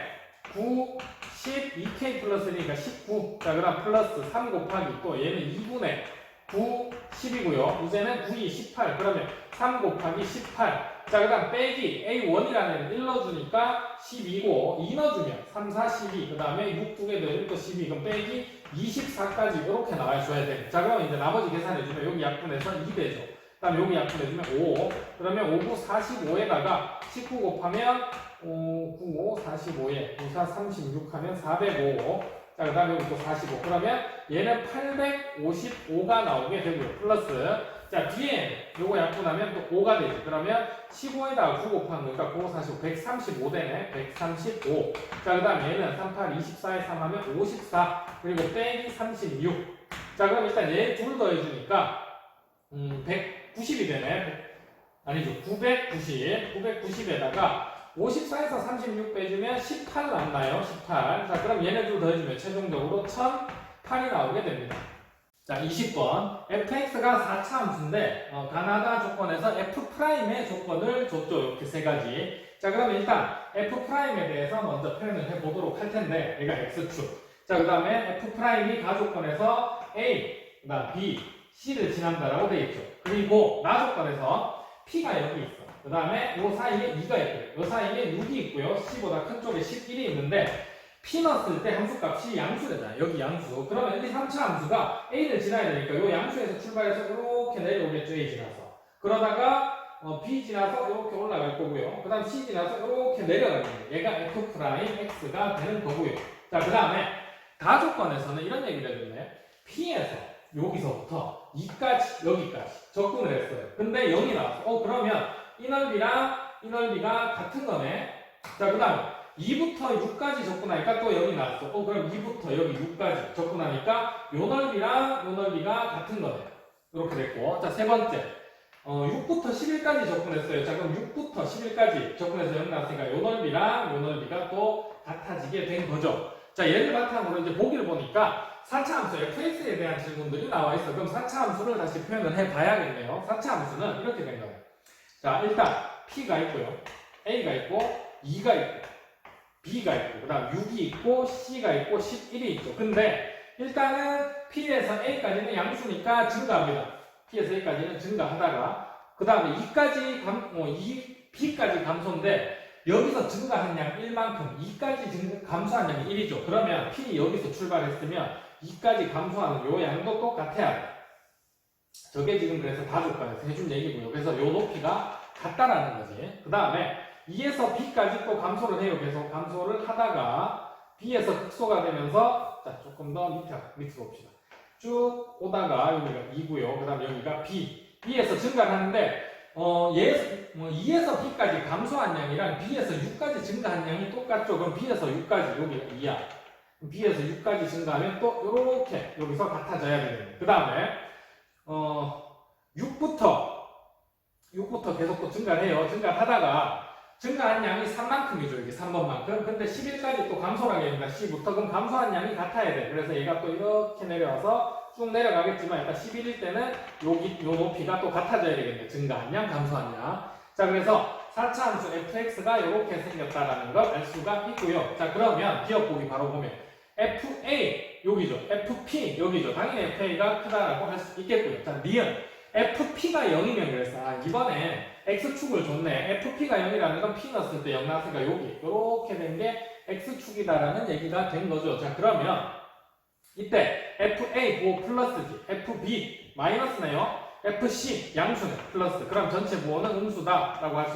9 12K 플러스니까 19. 자, 그럼 플러스 3 곱하기 또 얘는 2분의 9 10이고요. 이제는 9이 18. 그러면 3 곱하기 18. 자, 그 다음 빼기 A1이라는 애는 1 넣어주니까 12고 2 넣어주면 3, 4, 12. 그 다음에 6 두 개 더 1도 12. 그럼 빼기 24까지 이렇게 나와줘야 돼. 자, 그럼 이제 나머지 계산해주면 여기 약분해서 2 되죠. 그 다음 여기 약분해주면 5. 그러면 5, 9, 45에다가 19 곱하면 9, 5, 45에 9, 4, 36 하면 405. 자, 그 다음에 여기 또 45. 그러면 얘는 855가 나오게 되고요. 플러스. 자, 뒤에 요거 약분하면 또 5가 되죠. 그러면 15에다가 9 곱한 거니까 9, 5, 45, 135 되네. 135. 자, 그 다음에 얘는 38, 24에 3 하면 54. 그리고 빼기 36. 자, 그럼 일단 얘 둘 더해주니까 190이 되네. 아니죠. 990. 990에다가 54에서 36 빼주면 18 남나요? 18. 자, 그럼 얘네들 더해주면 최종적으로 1008이 나오게 됩니다. 자, 20번. fx가 4차 함수인데 가나다 조건에서 f'의 조건을 줬죠. 이렇게 세 가지. 자, 그럼 일단 f'에 대해서 먼저 표현을 해보도록 할 텐데 얘가 x축. 자, 그 다음에 f'이 가조건에서 a, 그 다음 b, c를 지난다라고 되어 있죠. 그리고 나조건에서 p가 여기 있어. 그 다음에 요 사이에 2가 있고요. 요 사이에 6이 있고요. C보다 큰 쪽에 11이 있는데 P 넣었을 때 함수값이 양수되잖아요. 여기 양수. 그러면 1, 2, 3차 함수가 A를 지나야 되니까 요 양수에서 출발해서 이렇게 내려오겠죠. A 지나서. 그러다가 B 지나서 이렇게 올라갈 거고요. 그 다음 C 지나서 이렇게 내려갈 거예요. 얘가 F'X가 되는 거고요. 자, 그 다음에 가조건에서는 이런 얘기를 해줬네. P에서 여기서부터 2까지 여기까지 접근을 했어요. 근데 0이 나왔어. 그러면 이 넓이랑 이 넓이가 같은 거네. 자, 그 다음 2부터 6까지 접근하니까 또 여기 나왔어. 그럼 2부터 여기 6까지 접근하니까 요 넓이랑 요 넓이가 같은 거네. 이렇게 됐고. 자, 세 번째 6부터 11까지 접근했어요. 자, 그럼 6부터 11까지 접근해서 여기 나왔으니까 요 넓이랑 요 넓이가 또 같아지게 된 거죠. 자, 얘를 바탕으로 이제 보기를 보니까 4차 함수 fx에 대한 질문들이 나와 있어. 그럼 4차 함수를 다시 표현을 해 봐야겠네요. 4차 함수는 이렇게 된 거예요. 자, 일단 p가 있고요. a가 있고 2가 있고 b가 있고 그 다음 6이 있고 c가 있고 11이 있죠. 근데 일단은 p에서 a까지는 양수니까 증가합니다. p에서 a까지는 증가하다가 그 다음에 2까지 b까지 감소인데 여기서 증가한 양 1만큼 2까지 감소한 양이 1이죠. 그러면 p 여기서 출발했으면 2까지 감소하는 요 양도 똑같아야 돼. 저게 지금 그래서 다조과에서 해준 얘기고요. 그래서 요 높이가 같다라는 거지. 그 다음에 2에서 b까지 또 감소를 해요. 계속 감소를 하다가 b에서 극소가 되면서 자 조금 더 밑으로 봅시다. 쭉 오다가 여기가 2고요. 그 다음에 여기가 b에서 증가를 하는데 2에서 b까지 감소한 양이랑 b에서 6까지 증가한 양이 똑같죠. 그럼 b에서 6까지 여기가 2야. b에서 6까지 증가하면 또 이렇게 여기서 같아져야 되겠네. 그 다음에 6부터 계속 또 증가를 해요. 증가를 하다가 증가한 양이 3만큼이죠. 이게 3번만큼. 근데 11까지 또 감소를 하게 됩니다. C부터. 그럼 감소한 양이 같아야 돼. 그래서 얘가 또 이렇게 내려와서 쭉 내려가겠지만 일단 11일 때는 요 높이가 또 같아져야 되겠네. 증가한 양, 감소한 양. 자, 그래서 4차 함수 fx가 이렇게 생겼다라는 걸 알 수가 있고요. 자, 그러면 기억 보기 바로 보면 fa 여기죠. fp 여기죠. 당연히 fa가 크다라고 할 수 있겠고요. 자, 니은 fp가 0이면 그래서 이번에 x축을 줬네. fp가 0이라는 건 p 넣었을 때 0 나왔으니까 여기 이렇게 된 게 x축이다라는 얘기가 된 거죠. 자, 그러면 이때 fa 보호 플러스지, fb 마이너스네요. fc 양수네 플러스. 그럼 전체 부호는 음수다라고 할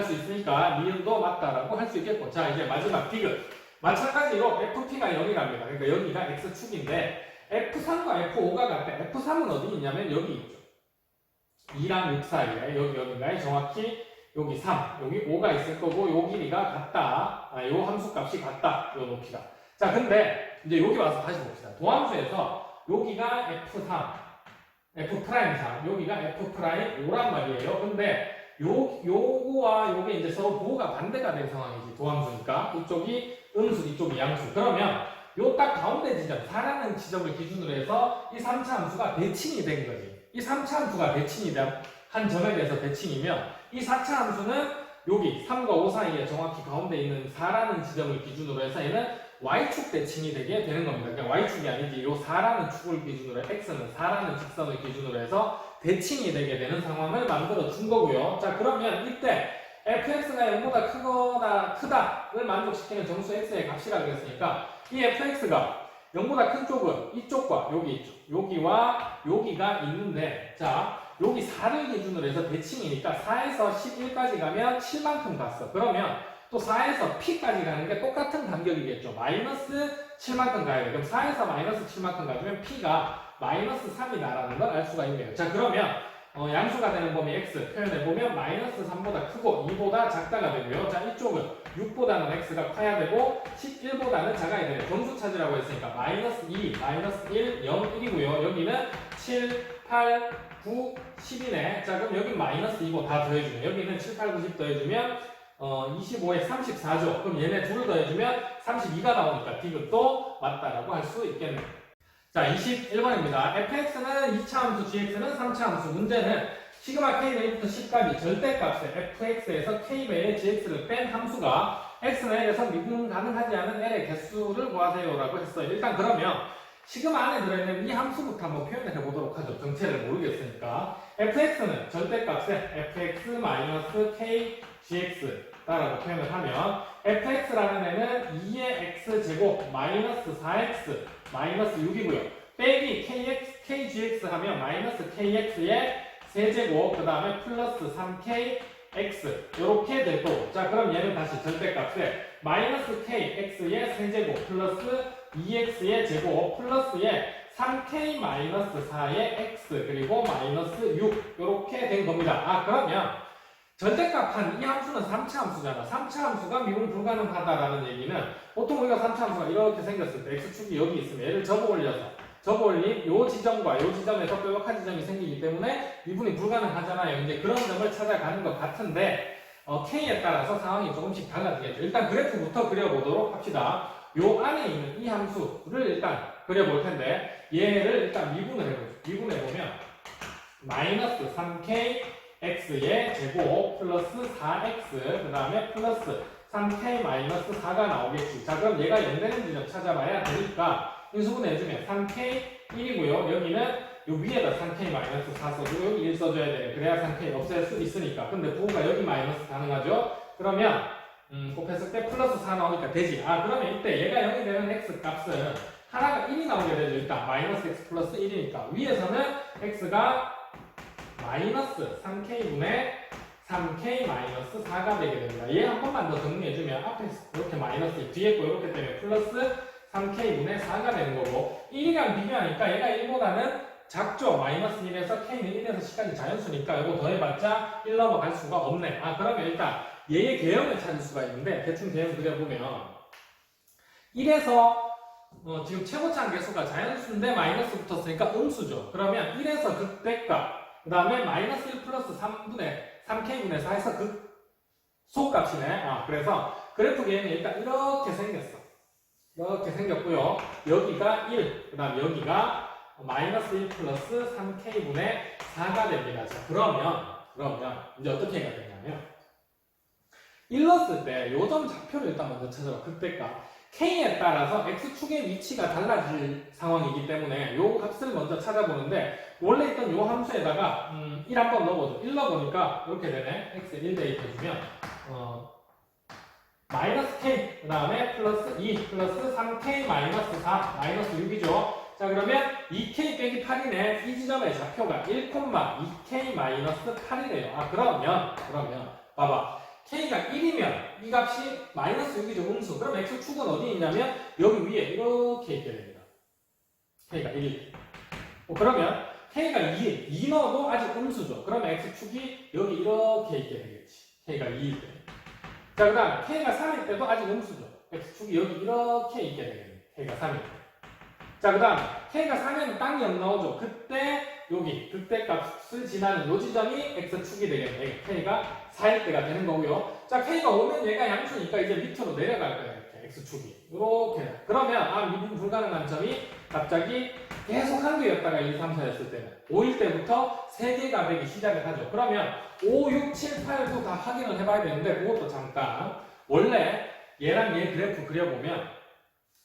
수 있으니까 니은도 맞다라고 할 수 있겠고. 자, 이제 마지막 디귿. 마찬가지로 fp가 0이랍니다. 그러니까 여기가 x축인데 f3과 f5가 같아. f3은 어디 있냐면 여기 있죠. 2랑 6 사이에 여기가에 정확히 여기 3, 여기 5가 있을 거고 요 길이가 같다. 요 함수값이 같다. 요 높이가. 자, 근데 이제 여기 와서 다시 봅시다. 도함수에서 여기가 F', F'3, 여기가 F'5란 말이에요. 근데 요거와 요게 이제 서로 부호가 반대가 된 상황이지. 도함수니까 이쪽이 음수, 이쪽이 양수. 그러면 요 딱 가운데 지점, 4라는 지점을 기준으로 해서 이 3차 함수가 대칭이 된 거지. 이 3차 함수가 대칭이 한 점에 대해서 대칭이면 이 4차 함수는 여기 3과 5 사이에 정확히 가운데 있는 4라는 지점을 기준으로 해서 얘는 y축 대칭이 되게 되는 겁니다. 그러니까 y축이 아니지. 요 4라는 축을 기준으로 x는 4라는 직선을 기준으로 해서 대칭이 되게 되는 상황을 만들어 준 거고요. 자, 그러면 이때 fx가 0보다 크거나 크다를 만족시키는 정수 x의 값이라 그랬으니까 이 fx가 0보다 큰 쪽은 이쪽과 여기 있죠. 여기와 여기가 있는데, 자, 여기 4를 기준으로 해서 대칭이니까 4에서 11까지 가면 7만큼 갔어. 그러면 또 4에서 p까지 가는 게 똑같은 간격이겠죠. 마이너스 7만큼 가야 돼. 그럼 4에서 마이너스 7만큼 가주면 p가 마이너스 3이다라는 걸 알 수가 있네요. 자, 그러면 양수가 되는 범위 x 표현해보면 마이너스 3보다 크고 2보다 작다가 되고요. 자, 이쪽은 6보다는 x가 커야 되고 11보다는 작아야 되네요. 점수 찾으라고 했으니까 마이너스 2, 마이너스 1, 0, 1이고요. 여기는 7, 8, 9, 10이네. 자, 그럼 여기 마이너스 2고 다 더해주면 여기는 7, 8, 9, 10 더해주면 25에 34죠. 그럼 얘네 둘을 더해주면 32가 나오니까 디귿도 맞다라고 할 수 있겠네요. 자, 21번입니다. fx는 2차 함수, gx는 3차 함수. 문제는 시그마 k배부터 10까지 절대값의 fx에서 k배의 gx를 뺀 함수가 x는 l에서 미분 가능하지 않은 l의 개수를 구하세요라고 했어요. 일단 그러면 시그마 안에 들어있는 이 함수부터 한번 표현을 해보도록 하죠. 정체를 모르겠으니까. fx는 절대값의 fx-k gx 라고 표현을 하면 fx라는 애는 2의 x제곱 마이너스 4x 마이너스 6이고요. 빼기 kgx 하면 마이너스 kx의 세제곱 그 다음에 플러스 3kx 이렇게 될 거고. 자, 그럼 얘는 다시 절대값에 마이너스 kx의 세제곱 플러스 2x의 제곱 플러스의 3k 마이너스 4의 x 그리고 마이너스 6 이렇게 된 겁니다. 아, 그러면 절대값 한 이 함수는 3차 함수잖아. 3차 함수가 미분 불가능하다라는 얘기는 보통 우리가 3차 함수가 이렇게 생겼을 때 x축이 여기 있으면 얘를 접어 올린 요 지점과 요 지점에서 뾰족한 지점이 생기기 때문에 미분이 불가능하잖아요. 이제 그런 점을 찾아가는 것 같은데 k에 따라서 상황이 조금씩 달라지겠죠. 일단 그래프부터 그려보도록 합시다. 요 안에 있는 이 함수를 일단 그려볼 텐데 얘를 일단 미분을 해보죠. 미분해보면 마이너스 3k x의 제곱 플러스 4x 그 다음에 플러스 3k 마이너스 4가 나오겠지. 자 그럼 얘가 연되는 지점 찾아봐야 되니까 인수분해 해주면 3k 1이고요. 여기는 요 위에다 3k 마이너스 4 써주고 여기 1 써줘야 돼. 그래야 3k 없앨 수 있으니까. 근데 부호가 여기 마이너스 가능하죠? 그러면 곱했을 때 플러스 4 나오니까 되지. 아 그러면 이때 얘가 0이 되는 x 값은 하나가 1이 나오게 되죠. 일단 마이너스 x 플러스 1이니까 위에서는 x가 마이너스 3k분의 3k 마이너스 4가 되게 됩니다. 얘 한 번만 더 정리해주면 앞에 이렇게 마이너스 뒤에 거 이렇게 때문에 플러스 3k분의 4가 되는 거고 1이랑 비교하니까 얘가 1보다는 작죠. 마이너스 1에서 k는 1에서 시간이 자연수니까 이거 더해봤자 1 넘어갈 수가 없네. 아 그러면 일단 얘의 개형을 찾을 수가 있는데 대충 개형 그려보면 1에서 지금 최고차항 계수가 자연수인데 마이너스 붙었으니까 음수죠. 그러면 1에서 극대값 그 다음에 마이너스 1 플러스 3k분의 4 해서 소값이네. 그래서 그래프 개형이 일단 이렇게 생겼어. 이렇게 생겼고요. 여기가 1, 그 다음 여기가 마이너스 1 플러스 3k분의 4가 됩니다. 자, 그러면 이제 어떻게 해야 되냐면 1 넣었을 때 요점 좌표를 일단 먼저 찾아봐. 극대값. k에 따라서 x축의 위치가 달라질 상황이기 때문에 요 값을 먼저 찾아보는데 원래 있던 요 함수에다가 1 한번 넣어보죠. 1 넣어보니까 이렇게 되네. x 1 대입해주면 마이너스 k 그 다음에 플러스 2 플러스 3k 마이너스 4 마이너스 6이죠. 자 그러면 2k 빼기 8이네. 이 지점의 좌표가 1,2k 마이너스 8이래요. 아 그러면 봐봐. k가 1이면 이 값이 마이너스 6이죠. 음수. 그럼 x축은 어디 있냐면 여기 위에 이렇게 있게 됩니다. k가 1. 그러면 k가 2 넣어도 아직 음수죠. 그러면 x축이 여기 이렇게 있게 되겠지. k가 2일 때. 자 그 다음 k가 3일 때도 아직 음수죠. x축이 여기 이렇게 있게 되겠네. k가 3일 때. 자 그 다음 k가 3이면 땅이 0 나오죠. 그때 여기 극대값을 지나는 요 지점이 x축이 되겠네. k가 4일 때가 되는 거고요. 자 k가 5면 얘가 양수니까 이제 밑으로 내려갈 거예요. 이렇게 x축이 이렇게. 그러면 미분 불가능한 점이 갑자기 계속 한 개였다가 1, 3, 4였을 때는 5일 때부터 3개가 되기 시작을 하죠. 그러면 5, 6, 7, 8도 다 확인을 해봐야 되는데 그것도 잠깐. 원래 얘랑 얘 그래프 그려보면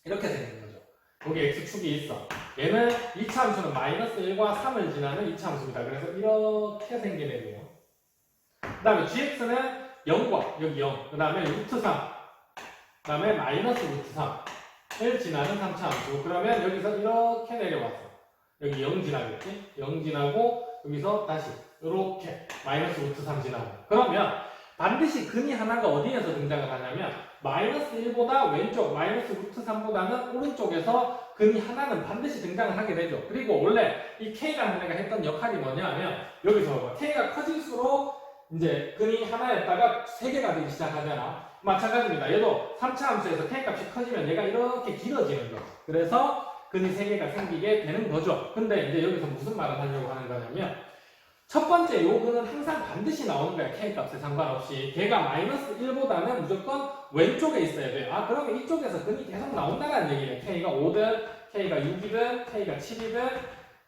이렇게 생긴 거죠. 여기 x축이 있어. 얘는 2차 함수는 마이너스 1과 3을 지나는 2차 함수입니다. 그래서 이렇게 생긴 애고요. 그 다음에 gx는 0과 여기 0, 그 다음에 루트 3, 그 다음에 마이너스 루트 3을 지나는 3차 함수. 그러면 여기서 이렇게 내려와서 여기 0 지나겠지? 0 지나고 여기서 다시 이렇게 마이너스 루트 3 지나고. 그러면 반드시 근이 하나가 어디에서 등장을 하냐면 마이너스 1보다 왼쪽 마이너스 루트 3보다는 오른쪽에서 근이 하나는 반드시 등장을 하게 되죠. 그리고 원래 이 k라는 애가 했던 역할이 뭐냐면 여기서 k가 커질수록 이제 근이 하나였다가 3개가 되기 시작하잖아. 마찬가지입니다. 얘도 3차 함수에서 k 값이 커지면 얘가 이렇게 길어지는 거죠. 그래서 근이 3개가 생기게 되는 거죠. 근데 이제 여기서 무슨 말을 하려고 하는 거냐면 첫 번째 요 근은 항상 반드시 나오는 거야. k 값에 상관없이. 걔가 마이너스 1보다는 무조건 왼쪽에 있어야 돼요. 그러면 이쪽에서 근이 계속 나온다는 얘기예요. k가 5든 k가 6이든 k가 7이든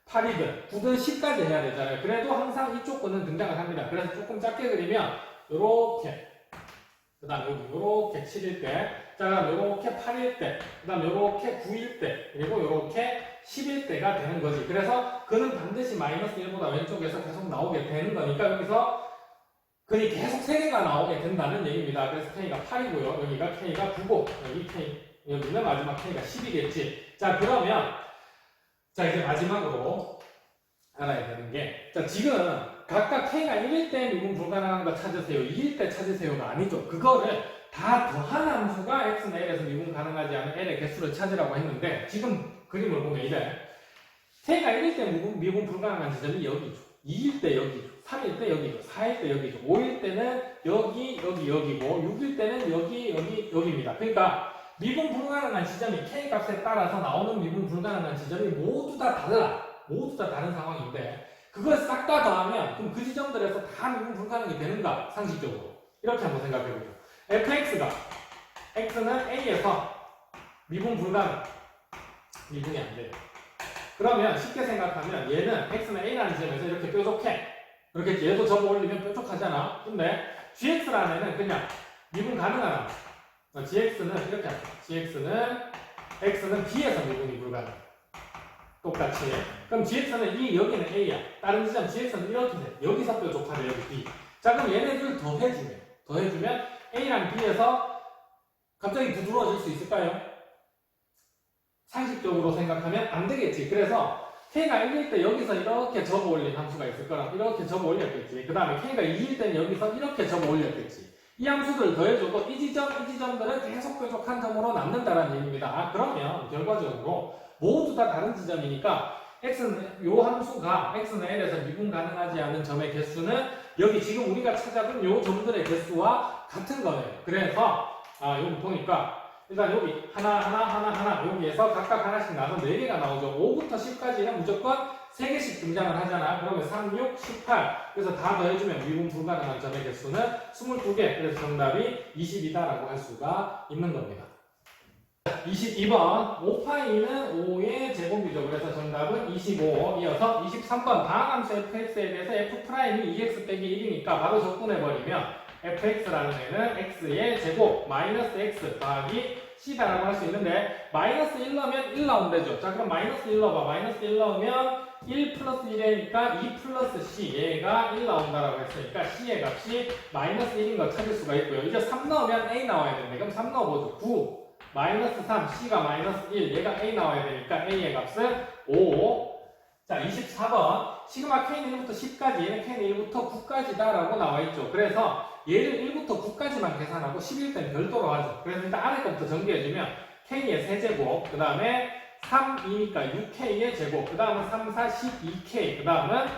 8이든 9든 10까지 해야 되잖아요. 그래도 항상 이쪽 근은 등장을 합니다. 그래서 조금 작게 그리면 요렇게, 그 다음 여기 요렇게 7일 때, 자 그다음 요렇게 8일 때, 그 다음 요렇게 9일 때, 그리고 요렇게 10일 때가 되는 거지. 그래서 근은 반드시 마이너스 1보다 왼쪽에서 계속 나오게 되는 거니까 여기서 근이 계속 3개가 나오게 된다는 얘기입니다. 그래서 k가 8이고요. 여기가 k가 9고 여기 k, 여기는 마지막 k가 10이겠지. 자 그러면 자 이제 마지막으로 알아야 되는 게, 자 지금 각각 k가 1일 때 미분 불가능한 거 찾으세요, 2일 때 찾으세요가 아니죠. 그거를 다 더한 함수가 x나 1에서 미분 가능하지 않은 l의 개수를 찾으라고 했는데 지금 그림을 보면 이래. k가 1일 때 미분 불가능한 지점이 여기죠. 2일 때 여기죠. 3일 때 여기죠. 4일 때 여기죠. 5일 때는 여기, 여기고 6일 때는 여기입니다. 그러니까 미분 불가능한 지점이 k 값에 따라서 나오는 미분 불가능한 지점이 모두 다 달라. 모두 다 다른 상황인데 그걸 싹 다 더하면 그럼 그 지점들에서 다 미분 불가능이 되는가? 상식적으로. 이렇게 한번 생각해보죠. fx가 x는 a에서 미분 불가능 미분이 안 돼요. 그러면 쉽게 생각하면 얘는 x는 a라는 지점에서 이렇게 뾰족해. 그렇겠지. 얘도 접어 올리면 뾰족하잖아. 근데 gx라는 애는 그냥 미분 가능하나. gx는 이렇게 할게요. gx는 x는 b에서 미분이 불가능. 똑같이. 그럼 gx는 여기는 a야. 다른 지점 gx는 이렇게 돼. 여기서 뾰족하네. 여기 b. 자 그럼 얘네들 더해주면 a랑 b에서 갑자기 부드러워질 수 있을까요? 상식적으로 생각하면 안 되겠지. 그래서 k가 1일 때 여기서 이렇게 접어 올린 함수가 있을 거라 이렇게 접어 올렸겠지. 그 다음에 k가 2일 때는 여기서 이렇게 접어 올렸겠지. 이 함수들을 더해줘도 이 지점들은 계속 뾰족한 점으로 남는다는 얘기입니다. 그러면 결과적으로 모두 다 다른 지점이니까 x는 요 함수가 x는 l에서 미분 가능하지 않은 점의 개수는 여기 지금 우리가 찾아본 요 점들의 개수와 같은 거네요. 그래서 여기 보니까 일단 여기 하나 여기에서 각각 하나씩 나서 4개가 나오죠. 5부터 10까지는 무조건 3개씩 등장을 하잖아. 그러면 3, 6, 18 그래서 다 더해주면 미분 불가능한 점의 개수는 22개. 그래서 정답이 22다라고 할 수가 있는 겁니다. 22번 5파이는 5의 제곱이죠. 그래서 정답은 25. 이어서 23번 방함수 fx에 대해서 f'이 2x 빼기 1이니까 바로 접근해버리면 fx라는 애는 x의 제곱 마이너스 x 더하기 c다라고 할 수 있는데 마이너스 1 넣으면 1 나온대죠. 자 그럼 마이너스 1 넣어봐. 마이너스 1 넣으면 1 플러스 1이니까 2 플러스 c 얘가 1 나온다라고 했으니까 c의 값이 마이너스 1인 걸 찾을 수가 있고요. 이제 3 넣으면 a 나와야 되는데 그럼 3 넣어보죠. 9 마이너스 3 c가 마이너스 1 얘가 a 나와야 되니까 a의 값은 5. 자 24번 시그마 k는 1부터 10까지 얘는 k는 1부터 9까지다 라고 나와있죠. 그래서 얘를 1부터 9까지만 계산하고 11땐 별도로 하죠. 그래서 일단 아래 거부터 정리해주면 k의 세제곱 그 다음에 3, 2니까 6k의 제곱 그 다음은 3, 4, 12k 그 다음은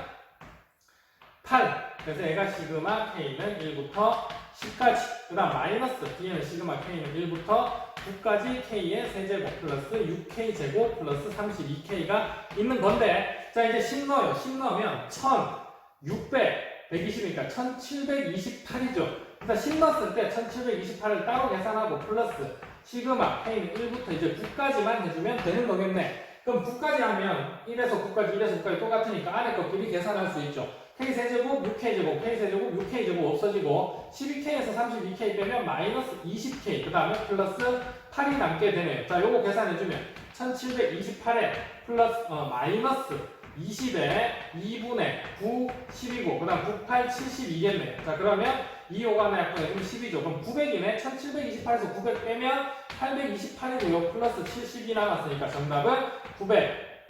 8 그래서 얘가 시그마 k는 1부터 10까지 그 다음 마이너스 b는 시그마 k는 1부터 9까지 k의 세제곱 플러스 6k 제곱 플러스 32k가 있는 건데 자 이제 10 넣어요. 10 넣으면 1600 120이니까 1728이죠. 일단 10 넣었을 때 1728을 따로 계산하고 플러스 시그마 k는 1부터 이제 9까지만 해주면 되는 거겠네. 그럼 9까지 하면 1에서 9까지 1에서 9까지 똑같으니까 아래 것끼리 계산할 수 있죠. k세제곱 6k제곱 k세제곱 6k제곱 없어지고 12k에서 32k 빼면 마이너스 20k 그 다음에 플러스 8이 남게 되네요. 자 요거 계산해주면 1728에 플러스 마이너스 20에 2분의 9, 10이고 그 다음 9, 8, 72겠네요. 자 그러면 2, 5가 나약분의 10이죠. 그럼 900이네. 1728에서 900 빼면 828이고요. 플러스 70이 남았으니까 정답은 900.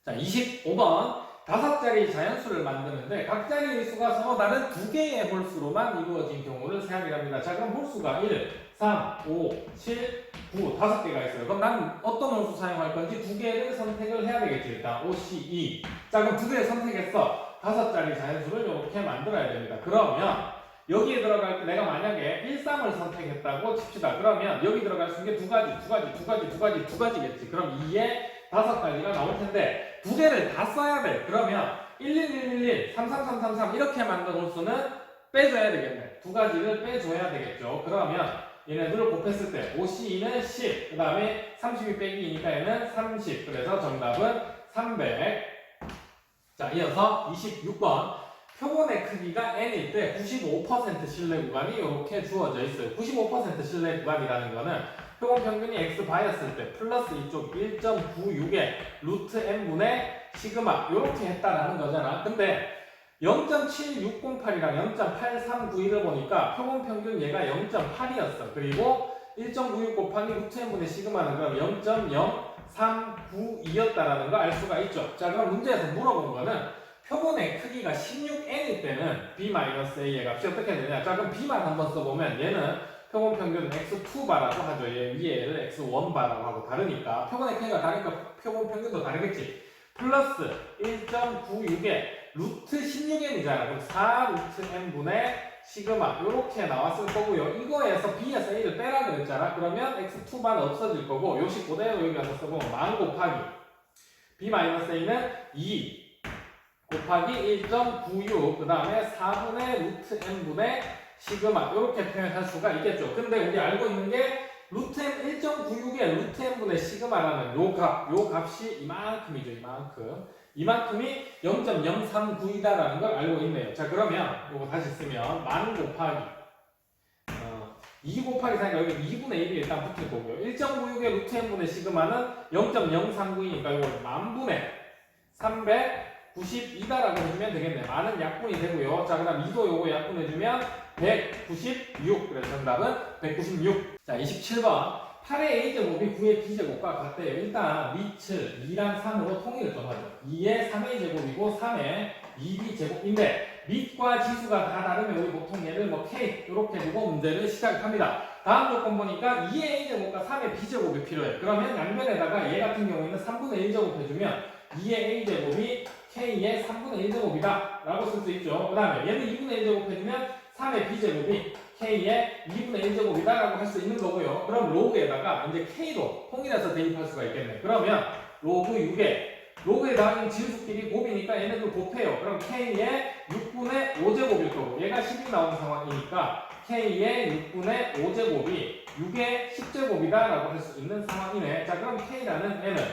자 25번 5자리 자연수를 만드는데 각 자리의 수가 서로 다른 2개의 홀수로만 이루어진 경우를 세합이랍니다. 자 그럼 홀수가 1, 3, 5, 7, 9, 5개가 있어요. 그럼 나는 어떤 홀수 사용할 건지 2개를 선택을 해야 되겠지. 일단 O, C, E. 자 그럼 2개를 선택해서 5자리 자연수를 이렇게 만들어야 됩니다. 그러면 여기에 들어갈 때 내가 만약에 1, 3을 선택했다고 칩시다. 그러면 여기 들어갈 수 있는 게 2가지겠지. 그럼 2에 5가지가 나올 텐데 2개를 다 써야 돼. 그러면 11111, 33333 이렇게 만든 홀수는 빼줘야 되겠네. 2가지를 빼줘야 되겠죠. 그러면 얘네들을 곱했을 때 OCE는 10, 그 다음에 32 빼기 2니까 얘는 30. 그래서 정답은 300. 자, 이어서 26번. 표본의 크기가 n일 때 95% 신뢰 구간이 이렇게 주어져 있어요. 95% 신뢰 구간이라는 거는 표본 평균이 x바였을 때 플러스 이쪽 1.96에 루트 n분의 시그마 이렇게 했다라는 거잖아. 근데 0.7608이랑 0.8391을 보니까 표본 평균 얘가 0.8이었어. 그리고 1.96 곱하기 루트 n분의 시그마는 그럼 0.0392였다라는 거 알 수가 있죠. 자 그럼 문제에서 물어본 거는 표본의 크기가 16n일 때는 b-a의 값이 어떻게 되냐. 자 그럼 b만 한번 써보면 얘는 표본 평균은 x2바라고 하죠. 얘 위에 얘를 x1바라고 하고 다르니까 표본의 크기가 다르니까 표본 평균도 다르겠지. 플러스 1.96에 루트 16n이잖아. 그럼 4 루트 n분의 시그마 이렇게 나왔을 거고요. 이거에서 b에서 a를 빼라 그랬잖아. 그러면 x2만 없어질 거고 요식 그대로 여기 가서 써보면 만 곱하기 b-a는 2 곱하기 1.96 그 다음에 4분의 루트 n분의 시그마 이렇게 표현할 수가 있겠죠. 근데 우리 알고 있는 게 루트 m 1.96의 루트 m분의 시그마라는 요 값이 이만큼이죠. 이만큼이 0.039이다라는 걸 알고 있네요. 자, 그러면 요거 다시 쓰면 만 곱하기 2 곱하기 4니까 여기 2분의 1이 일단 붙을 거고요. 1.96의 루트 m분의 시그마는 0.039이니까 이거 만분의 392다라고 해주면 되겠네. 만은 약분이 되고요. 자, 그 다음 2도 요거 약분해주면 196. 그래서 정답은 196. 자, 27번. 8의 a제곱이 9의 b제곱과 같대요. 일단 밑을 2랑 3으로 통일을 좀 하죠. 2의 3a 제곱이고 3의 2b제곱인데 밑과 지수가 다 다르면 우리 보통 얘를 뭐 k 이렇게 두고 문제를 시작합니다. 다음 조건 보니까 2의 a제곱과 3의 b제곱이 필요해. 그러면 양변에다가 얘 같은 경우에는 3분의 1제곱 해주면 2의 a제곱이 k의 3분의 1제곱이다 라고 쓸 수 있죠. 그 다음에 얘는 2분의 1제곱 해주면 3의 b제곱이 k의 2분의 1제곱이다 라고 할 수 있는 거고요. 그럼 로그에다가 이제 k로 통일해서 대입할 수가 있겠네. 그러면 로그 6에 로그에 나오는 지수끼리 곱이니까 얘네들 곱해요. 그럼 k의 6분의 5제곱일 거고 얘가 10이 나오는 상황이니까 k의 6분의 5제곱이 6의 10제곱이다 라고 할 수 있는 상황이네. 자, 그럼 k라는 n은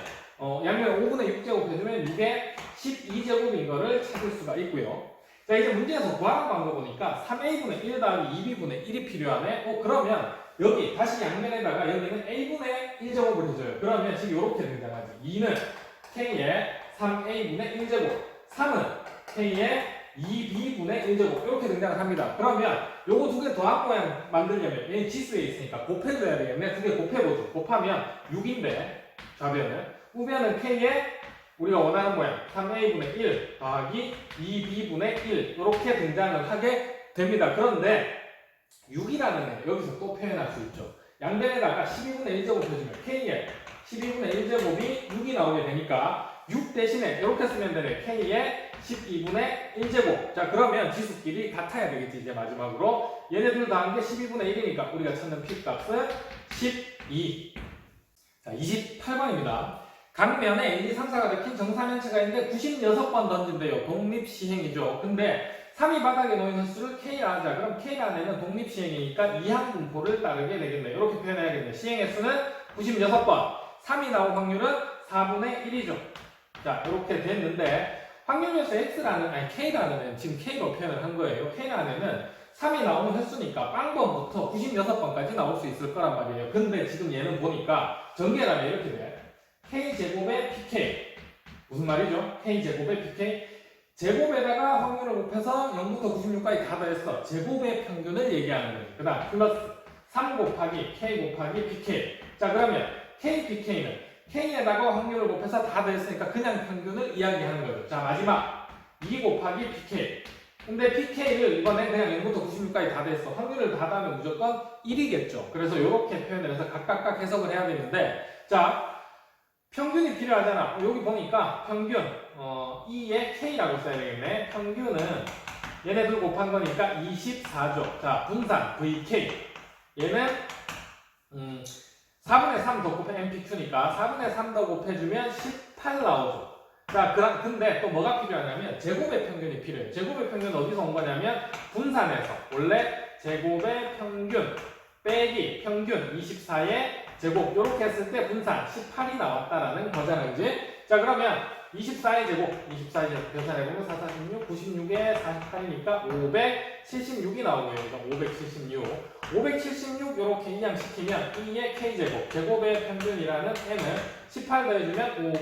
양면 5분의 6제곱 해주면 6의 12제곱인 거를 찾을 수가 있고요. 자, 이제 문제에서 구하는 방법 보니까 3a분의 1 더하기 2b분의 1이 필요하네. 그러면 여기 다시 양면에다가 여기는 a분의 1제곱을 해줘요. 그러면 지금 이렇게 등장하지. 2는 k의 3a분의 1제곱, 3은 k의 2b분의 1제곱 이렇게 등장을 합니다. 그러면 요거 두 개 더한 모양 만들려면 얘는 지수에 있으니까 곱해줘야 되겠네. 두 개 곱해보죠. 곱하면 6인데 좌변은 우변은 k의 우리가 원하는 모양 3a분의 1 더하기 2b분의 1 이렇게 등장을 하게 됩니다. 그런데 6이라는 애 여기서 또 표현할 수 있죠. 양변에다가 12분의 1제곱 해주면 k의 12분의 1제곱이 6이 나오게 되니까 6 대신에 이렇게 쓰면 되네. k의 12분의 1제곱. 자, 그러면 지수끼리 같아야 되겠지. 이제 마지막으로 얘네들 더한 게 12분의 1이니까 우리가 찾는 p값은 12. 자, 28번입니다. 각면에 1, 2, 3, 4가 적힌 정사면체가 있는데 96번 던진대요. 독립시행이죠. 근데 3이 바닥에 놓인 횟수를 K라 하자. 그럼 K라는 독립시행이니까 이항분포를 따르게 되겠네. 이렇게 표현해야겠네. 시행횟수는 96번. 3이 나올 확률은 4분의 1이죠. 자, 이렇게 됐는데 확률요소 K라는 애는 지금 K로 표현을 한 거예요. K라는 애는 3이 나오는 횟수니까 빵번부터 96번까지 나올 수 있을 거란 말이에요. 근데 지금 얘는 보니까 전개라면 이렇게 돼. K제곱의 PK. 무슨 말이죠? K제곱의 PK. 제곱에다가 확률을 곱해서 0부터 96까지 다 더했어. 제곱의 평균을 얘기하는 거예요. 그 다음 플러스 3 곱하기 K 곱하기 PK. 자, 그러면 K, PK는 K에다가 확률을 곱해서 다 더했으니까 그냥 평균을 이야기하는 거죠. 자, 마지막 2 곱하기 PK. 근데 PK를 이번에 그냥 0부터 96까지 다 더했어. 확률을 다 더하면 무조건 1이겠죠. 그래서 이렇게 표현을 해서 각각 해석을 해야 되는데, 자, 평균이 필요하잖아. 여기 보니까 평균 2의 K라고 써야 되겠네. 평균은 얘네들 곱한 거니까 24죠. 자, 분산 VK. 얘는 4분의 3 더 곱해 MPQ니까 4분의 3 더 곱해주면 18 나오죠. 자, 근데 또 뭐가 필요하냐면 제곱의 평균이 필요해요. 제곱의 평균은 어디서 온 거냐면 분산에서. 원래 제곱의 평균 빼기 평균 24의 제곱 이렇게 했을 때 분산 18이 나왔다라는 거잖아요. 이제. 자, 그러면 24의 제곱 24의 제곱 계산해보면 4, 46, 96에 48이니까 576이 나오고요. 그러니까 576 이렇게 인양시키면 2의 K제곱 제곱의 평균이라는 N은 18 더해주면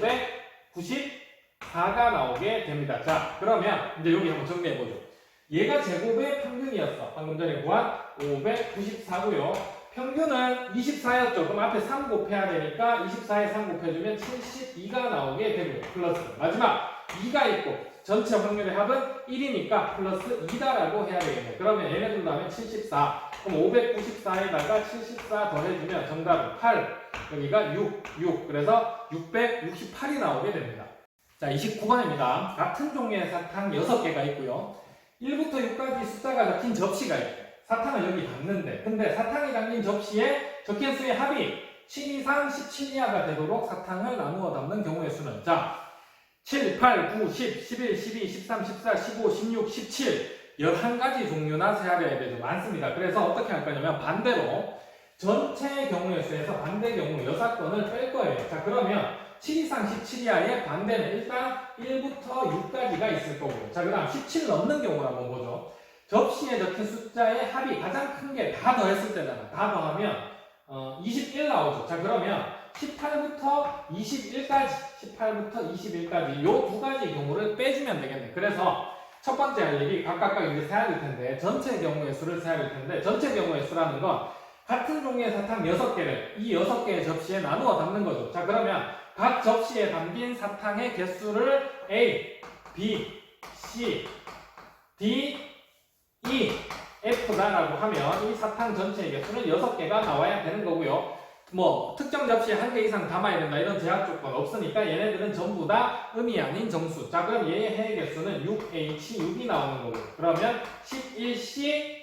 594가 나오게 됩니다. 자, 그러면 이제 여기 한번 정리해보죠. 얘가 제곱의 평균이었어. 방금 전에 구한 594고요. 평균은 24였죠. 그럼 앞에 3 곱해야 되니까 24에 3 곱해주면 72가 나오게 되고요. 플러스 마지막 2가 있고 전체 확률의 합은 1이니까 플러스 2다라고 해야 되겠네요. 그러면 얘네들 다음에 74. 그럼 594에다가 74 더해주면 정답은 8. 여기가 6. 그래서 668이 나오게 됩니다. 자, 29번입니다. 같은 종류의 사탕 6개가 있고요. 1부터 6까지 숫자가 적힌 접시가 있고 사탕은 여기 담는데 근데 사탕이 담긴 접시에 적힌 수의 합이 7 이상 17 이하가 되도록 사탕을 나누어 담는 경우의 수는 자 7, 8, 9, 10, 11, 12, 13, 14, 15, 16, 17 11가지 종류나 세알이어야 되죠. 많습니다. 그래서 어떻게 할 거냐면 반대로 전체 경우의 수에서 반대 경우 6건을 뺄 거예요. 자, 그러면 7 이상 17 이하의 반대는 일단 1부터 6까지가 있을 거고요. 자, 그 다음 17 넘는 경우를 한번 보죠. 접시에 적힌 숫자의 합이 가장 큰 게 다 더했을 때잖아. 다 더하면 21 나오죠. 자, 그러면 18부터 21까지, 18부터 21까지 요 두 가지 경우를 빼주면 되겠네. 그래서 첫 번째 할 일이 각각 이제 세야 될 텐데, 전체 경우의 수를 세야 될 텐데, 전체 경우의 수라는 건 같은 종류의 사탕 6개를 이 6개의 접시에 나누어 담는 거죠. 자, 그러면 각 접시에 담긴 사탕의 개수를 A, B, C, D, E, F다라고 하면 이 사탕 전체의 개수는 6개가 나와야 되는 거고요. 뭐 특정 접시에 1개 이상 담아야 된다 이런 제약 조건 없으니까 얘네들은 전부 다 음이 아닌 정수. 자, 그럼 얘의 해의 개수는 6H, 6이 나오는 거고요. 그러면 11C,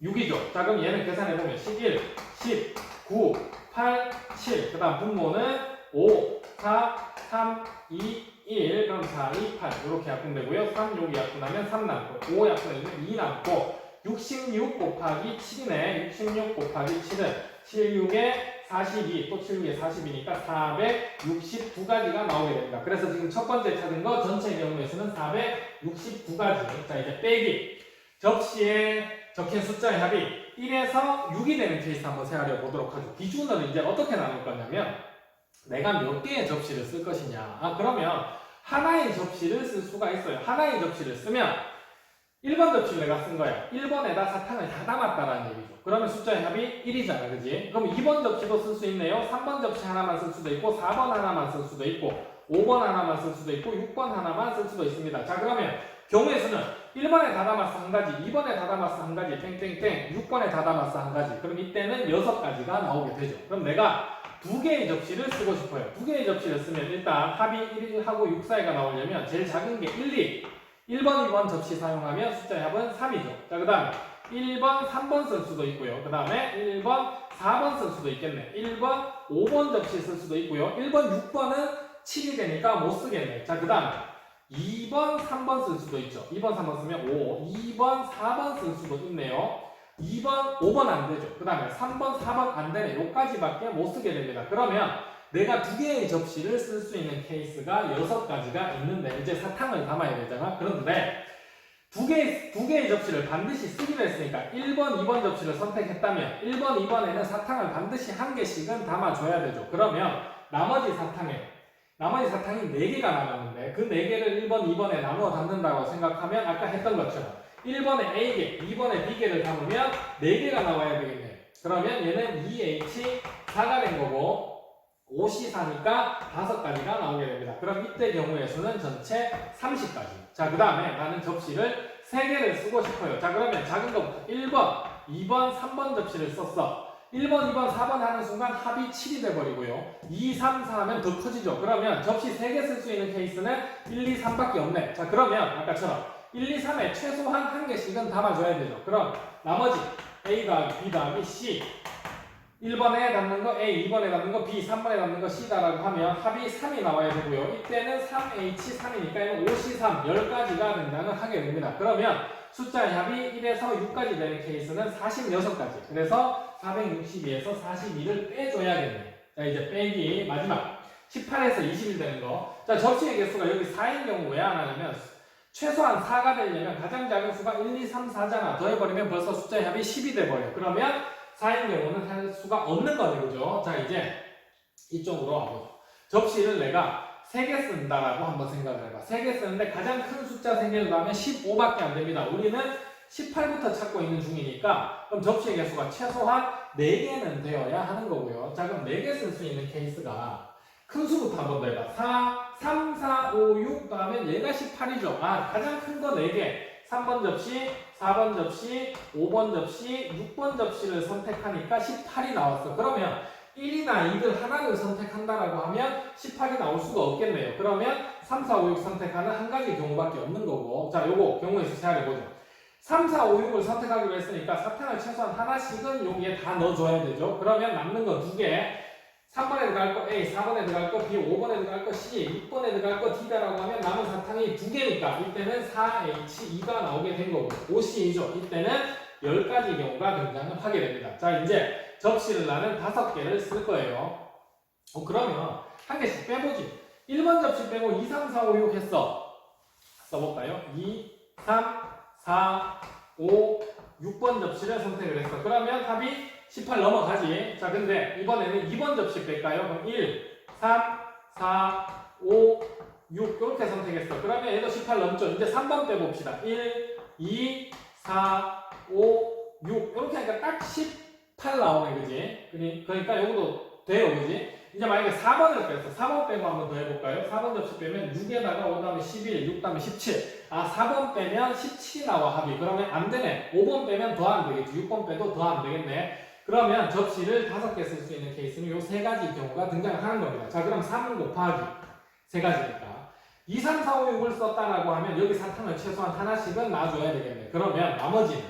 6이죠. 자, 그럼 얘는 계산해보면 11, 10, 9, 8, 7. 그 다음 분모는 5, 4, 3, 2, 1. 그럼 4, 2, 8. 이렇게 약분되고요. 3, 6이 약분하면 3 남고, 5 약분하면 2 남고, 66 곱하기 7이네. 66 곱하기 7은 7, 6에 42, 또 7, 6에 42니까 469가지가 나오게 됩니다. 그래서 지금 첫 번째 찾은 거 전체 경우의 수는 469가지. 자, 이제 빼기. 접시에 적힌 숫자의 합이 1에서 6이 되는 케이스 한번 세하려 보도록 하죠. 기준을 이제 어떻게 나눌 거냐면 내가 몇 개의 접시를 쓸 것이냐. 그러면 하나의 접시를 쓸 수가 있어요. 하나의 접시를 쓰면 1번 접시를 내가 쓴 거야. 1번에다 사탕을 다 담았다라는 얘기죠. 그러면 숫자의 합이 1이잖아. 그지? 그럼 2번 접시도 쓸 수 있네요. 3번 접시 하나만 쓸 수도 있고 4번 하나만 쓸 수도 있고 5번 하나만 쓸 수도 있고 6번 하나만 쓸 수도 있습니다. 자, 그러면 경우의 수는 1번에 다 담았어 한 가지, 2번에 다 담았어 한 가지, 땡땡땡, 6번에 다 담았어 한 가지. 그럼 이때는 6가지가 나오게 되죠. 그럼 내가 2개의 접시를 쓰고 싶어요. 2개의 접시를 쓰면 일단 합이 1하고 6 사이가 나오려면 제일 작은 게 1, 2. 1번, 2번 접시 사용하면 숫자의 합은 3이죠. 자, 그 다음에 1번, 3번 쓸 수도 있고요. 그 다음에 1번, 4번 쓸 수도 있겠네. 1번, 5번 접시 쓸 수도 있고요. 1번, 6번은 7이 되니까 못 쓰겠네. 자, 그 다음에 2번, 3번 쓸 수도 있죠. 2번, 3번 쓰면 5. 2번, 4번 쓸 수도 있네요. 2번, 5번 안 되죠. 그 다음에 3번, 4번 안 되네. 요까지밖에 못 쓰게 됩니다. 그러면 내가 2개의 접시를 쓸 수 있는 케이스가 6가지가 있는데 이제 사탕을 담아야 되잖아. 그런데 2개의 접시를 반드시 쓰기로 했으니까 1번, 2번 접시를 선택했다면 1번, 2번에는 사탕을 반드시 1개씩은 담아줘야 되죠. 그러면 나머지 사탕이 4개가 남았는데 그 4개를 1번, 2번에 나누어 담는다고 생각하면 아까 했던 것처럼 1번에 A개, 2번에 B개를 담으면 4개가 나와야 되겠네. 그러면 얘는 2H4가 된 거고 5C4니까 5가지가 나오게 됩니다. 그럼 이때 경우의 수는 전체 30가지. 자, 그 다음에 나는 접시를 3개를 쓰고 싶어요. 자, 그러면 작은 것부터 1번, 2번, 3번 접시를 썼어. 1번, 2번, 4번 하는 순간 합이 7이 돼버리고요. 2, 3, 4 하면 더 커지죠. 그러면 접시 3개 쓸 수 있는 케이스는 1, 2, 3밖에 없네. 자, 그러면 아까처럼 1, 2, 3에 최소한 1개씩은 담아줘야 되죠. 그럼 나머지 A 더하기 B 더하기 C 1번에 담는 거 A, 2번에 담는 거 B, 3번에 담는 거 C다라고 하면 합이 3이 나와야 되고요. 이때는 3H3이니까 5C3, 10가지가 등장을 하게 됩니다. 그러면 숫자의 합이 1에서 6까지 되는 케이스는 46가지. 그래서 462에서 42를 빼줘야겠네. 자, 이제 빼기 마지막 18에서 21 되는 거. 자, 접시의 개수가 여기 4인 경우 왜 안 하냐면 최소한 4가 되려면 가장 작은 수가 1, 2, 3, 4잖아. 더해버리면 벌써 숫자의 합이 10이 돼버려. 그러면 4인 경우는 할 수가 없는 거네, 그죠? 자, 이제 이쪽으로 와보죠. 접시를 내가 3개 쓴다라고 한번 생각을 해봐. 3개 쓰는데 가장 큰 숫자 3개를 넣으면 15밖에 안 됩니다. 우리는 18부터 찾고 있는 중이니까 그럼 접시의 개수가 최소한 4개는 되어야 하는 거고요. 자, 그럼 4개 쓸 수 있는 케이스가 큰 수부터 한번 더 해봐. 3, 4, 5, 6 더하면 얘가 18이죠. 가장 큰 거 4개. 3번 접시, 4번 접시, 5번 접시, 6번 접시를 선택하니까 18이 나왔어. 그러면 1이나 2를 하나를 선택한다라고 하면 18이 나올 수가 없겠네요. 그러면 3, 4, 5, 6 선택하는 한 가지 경우밖에 없는 거고. 자, 요거 경우의 수 세알해보죠. 3, 4, 5, 6을 선택하기로 했으니까 사탕을 최소한 하나씩은 여기에 다 넣어줘야 되죠. 그러면 남는 거 2개. 3번에 들어갈 거 A, 4번에 들어갈 거 B, 5번에 들어갈 거 C, 6번에 들어갈 거 D다라고 하면 남은 사탕이 2개니까 이때는 4H2가 나오게 된 거고 5C이죠. 이때는 10가지 경우가 등장을 하게 됩니다. 자, 이제 접시를 나는 5개를 쓸 거예요. 그러면 한 개씩 빼보지. 1번 접시 빼고 2, 3, 4, 5, 6 했어. 써볼까요? 2, 3, 4, 5, 6번 접시를 선택을 했어. 그러면 합이 18 넘어가지. 자, 근데 이번에는 2번 접시 뺄까요? 그럼 1, 3, 4, 5, 6 이렇게 선택했어. 그러면 얘도 18 넘죠. 이제 3번 빼봅시다. 1, 2, 4, 5, 6 이렇게 하니까 딱 18 나오네, 그지? 그러니까 여기도 돼요, 그지? 이제 만약에 4번을 뺐어. 4번 빼고 한 번 더 해볼까요? 4번 접시 빼면 6에다가 5 다음에 11, 6 다음에 17. 4번 빼면 17이 나와, 합이. 그러면 안 되네. 5번 빼면 더 안 되겠지. 6번 빼도 더 안 되겠네. 그러면 접시를 5개 쓸 수 있는 케이스는 요 3가지 경우가 등장을 하는 겁니다. 자, 그럼 3 곱하기 3가지니까. 2, 3, 4, 5, 6을 썼다라고 하면 여기 사탕을 최소한 하나씩은 놔줘야 되겠네. 그러면 나머지는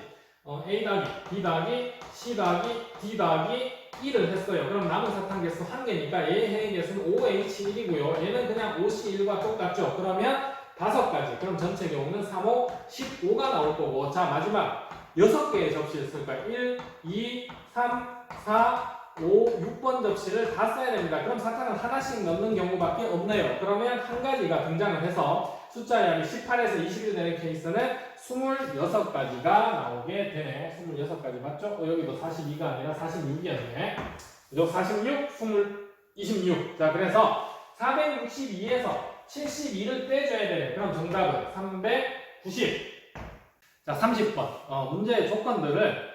A 더하기, B 더하기, C 더하기, D 더하기 1을 했어요. 그럼 남은 사탕 개수 1개니까 얘의 해의 개수는 5H1이고요. 얘는 그냥 OC1과 똑같죠. 그러면 5가지. 그럼 전체 경우는 3, 5, 15가 나올 거고. 자, 마지막 6개의 접시를 쓸 거예요. 1, 2, 3, 4, 5, 6번 접시를 다 써야 됩니다. 그럼 사탕을 하나씩 넣는 경우밖에 없네요. 그러면 한 가지가 등장을 해서 숫자 양이 18에서 21 되는 케이스는 26가지가 나오게 되네요. 26가지 맞죠? 여기도 42가 아니라 46이었네. 그죠? 46, 26. 자, 그래서 462에서 72를 빼줘야 되네. 그럼 정답은 390. 자, 30번. 문제의 조건들을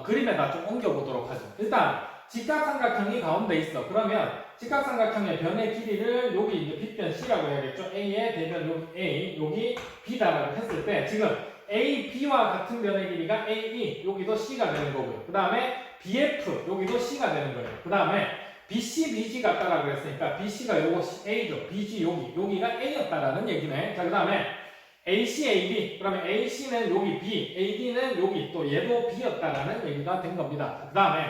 그림에다 좀 옮겨보도록 하죠. 일단 직각삼각형이 가운데 있어. 그러면 직각삼각형의 변의 길이를 여기 이제 빗변 C라고 해야겠죠. A의 대변 여기 A, 여기 B다라고 했을 때 지금 A, B와 같은 변의 길이가 AE, 여기도 C가 되는 거고요. 그 다음에 BF, 여기도 C가 되는 거예요. 그 다음에 BC, BG 같다라고 했으니까 BC가 요거 A죠. BG 여기가 A였다라는 얘기네. 자, 그 다음에 AC, AB, 그러면 AC는 여기 B, AD는 여기 또 얘도 B였다라는 얘기가 된 겁니다. 그 다음에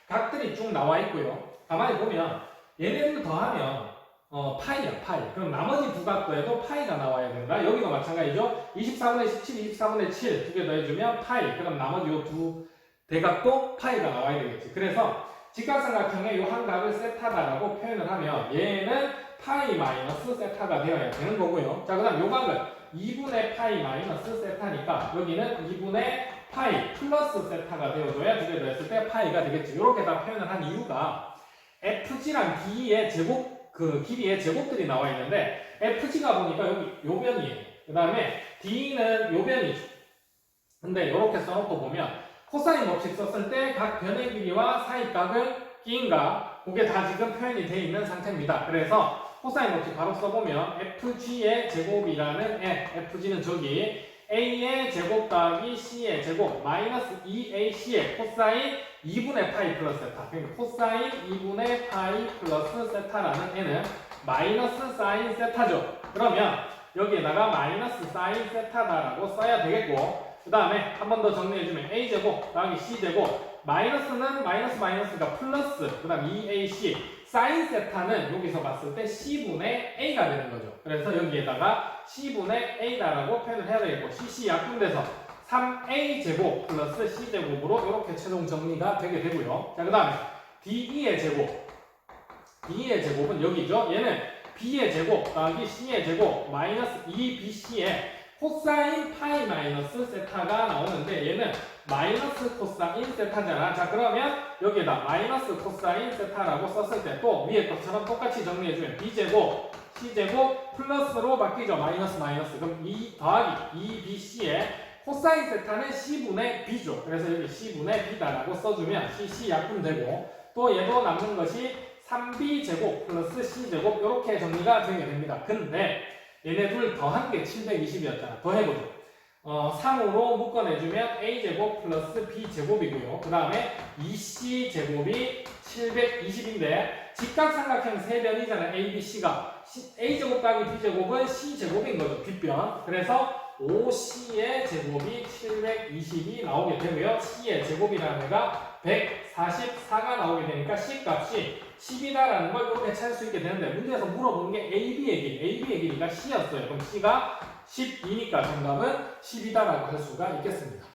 각들이 쭉 나와 있고요. 가만히 보면 얘네들 더하면 파이야, 파이. 그럼 나머지 두 각도에도 파이가 나와야 된다. 여기도 마찬가지죠. 24분의 17, 24분의 7 두 개 더해주면 파이. 그럼 나머지 요 두 대각도 파이가 나와야 되겠지. 그래서 직각삼각형의 요 한 각을 세타다라고 표현을 하면 얘는 파이 마이너스 세타가 되어야 되는 거고요. 자, 그 다음 요 각은 2분의 파이 마이너스 세타니까 여기는 2분의 파이 플러스 세타가 되어줘야 두 개 더했을 때 파이가 되겠지. 이렇게 다 표현을 한 이유가 FG랑 D의 제곱, 그 길이의 제곱들이 나와 있는데 FG가 보니까 여기 요 변이에요. 그 다음에 D는 요 변이죠. 근데 이렇게 써놓고 보면 코사인 법칙 썼을 때 각 변의 길이와 사이각을 끼인가 그게 다 지금 표현이 되어 있는 상태입니다. 그래서 코사인 법칙 바로 써보면 FG의 제곱이라는 FG는 저기 A의 제곱 더하기 C의 제곱 마이너스 2AC의 코사인 2분의 파이 플러스 세타. 그러니까 코사인 2분의 파이 플러스 세타라는 N은 마이너스 사인 세타죠. 그러면 여기에다가 마이너스 사인 세타다라고 써야 되겠고, 그 다음에 한 번 더 정리해주면 A제곱 더하기 C제곱 마이너스는 마이너스가 플러스 그 다음 2AC 사인 세타는 여기서 봤을 때 C분의 A가 되는 거죠. 그래서 여기에다가 C분의 A다라고 표현을 해야 되겠고 CC 약분돼서 3A제곱 플러스 C제곱으로 이렇게 최종 정리가 되게 되고요. 자, 그 다음에 DE의 제곱 D의 제곱은 여기죠. 얘는 B의 제곱 더하기 C의 제곱 마이너스 2BC의 코사인 파이 마이너스 세타가 나오는데 얘는 마이너스 코사인 세타잖아. 자, 그러면 여기에다 마이너스 코사인 세타라고 썼을 때 또 위에 것처럼 똑같이 정리해주면 B제곱 C제곱 플러스로 바뀌죠. 마이너스 그럼 2 더하기 2BC의 코사인 세타는 C분의 B죠. 그래서 여기 C분의 B다라고 써주면 CC 약분되고 또 얘도 남는 것이 3B제곱 플러스 C제곱 이렇게 정리가 되게 됩니다. 근데 얘네 둘 더한 게 720이었잖아. 더 해보죠. 3으로 묶어내주면 A제곱 플러스 B제곱이고요. 그 다음에 2C제곱이 720인데 직각삼각형 세 변이잖아. A, B, C가 A제곱 더하기 B제곱은 C제곱인 거죠. 빗변. 그래서 5C의 제곱이 720이 나오게 되고요. C의 제곱이라는 애가 144가 나오게 되니까 C 값이 10이다라는 걸 이렇게 찾을 수 있게 되는데 문제에서 물어보는 게 AB의 길이가 C였어요. 그럼 C가 12니까 정답은 10이다라고 할 수가 있겠습니다.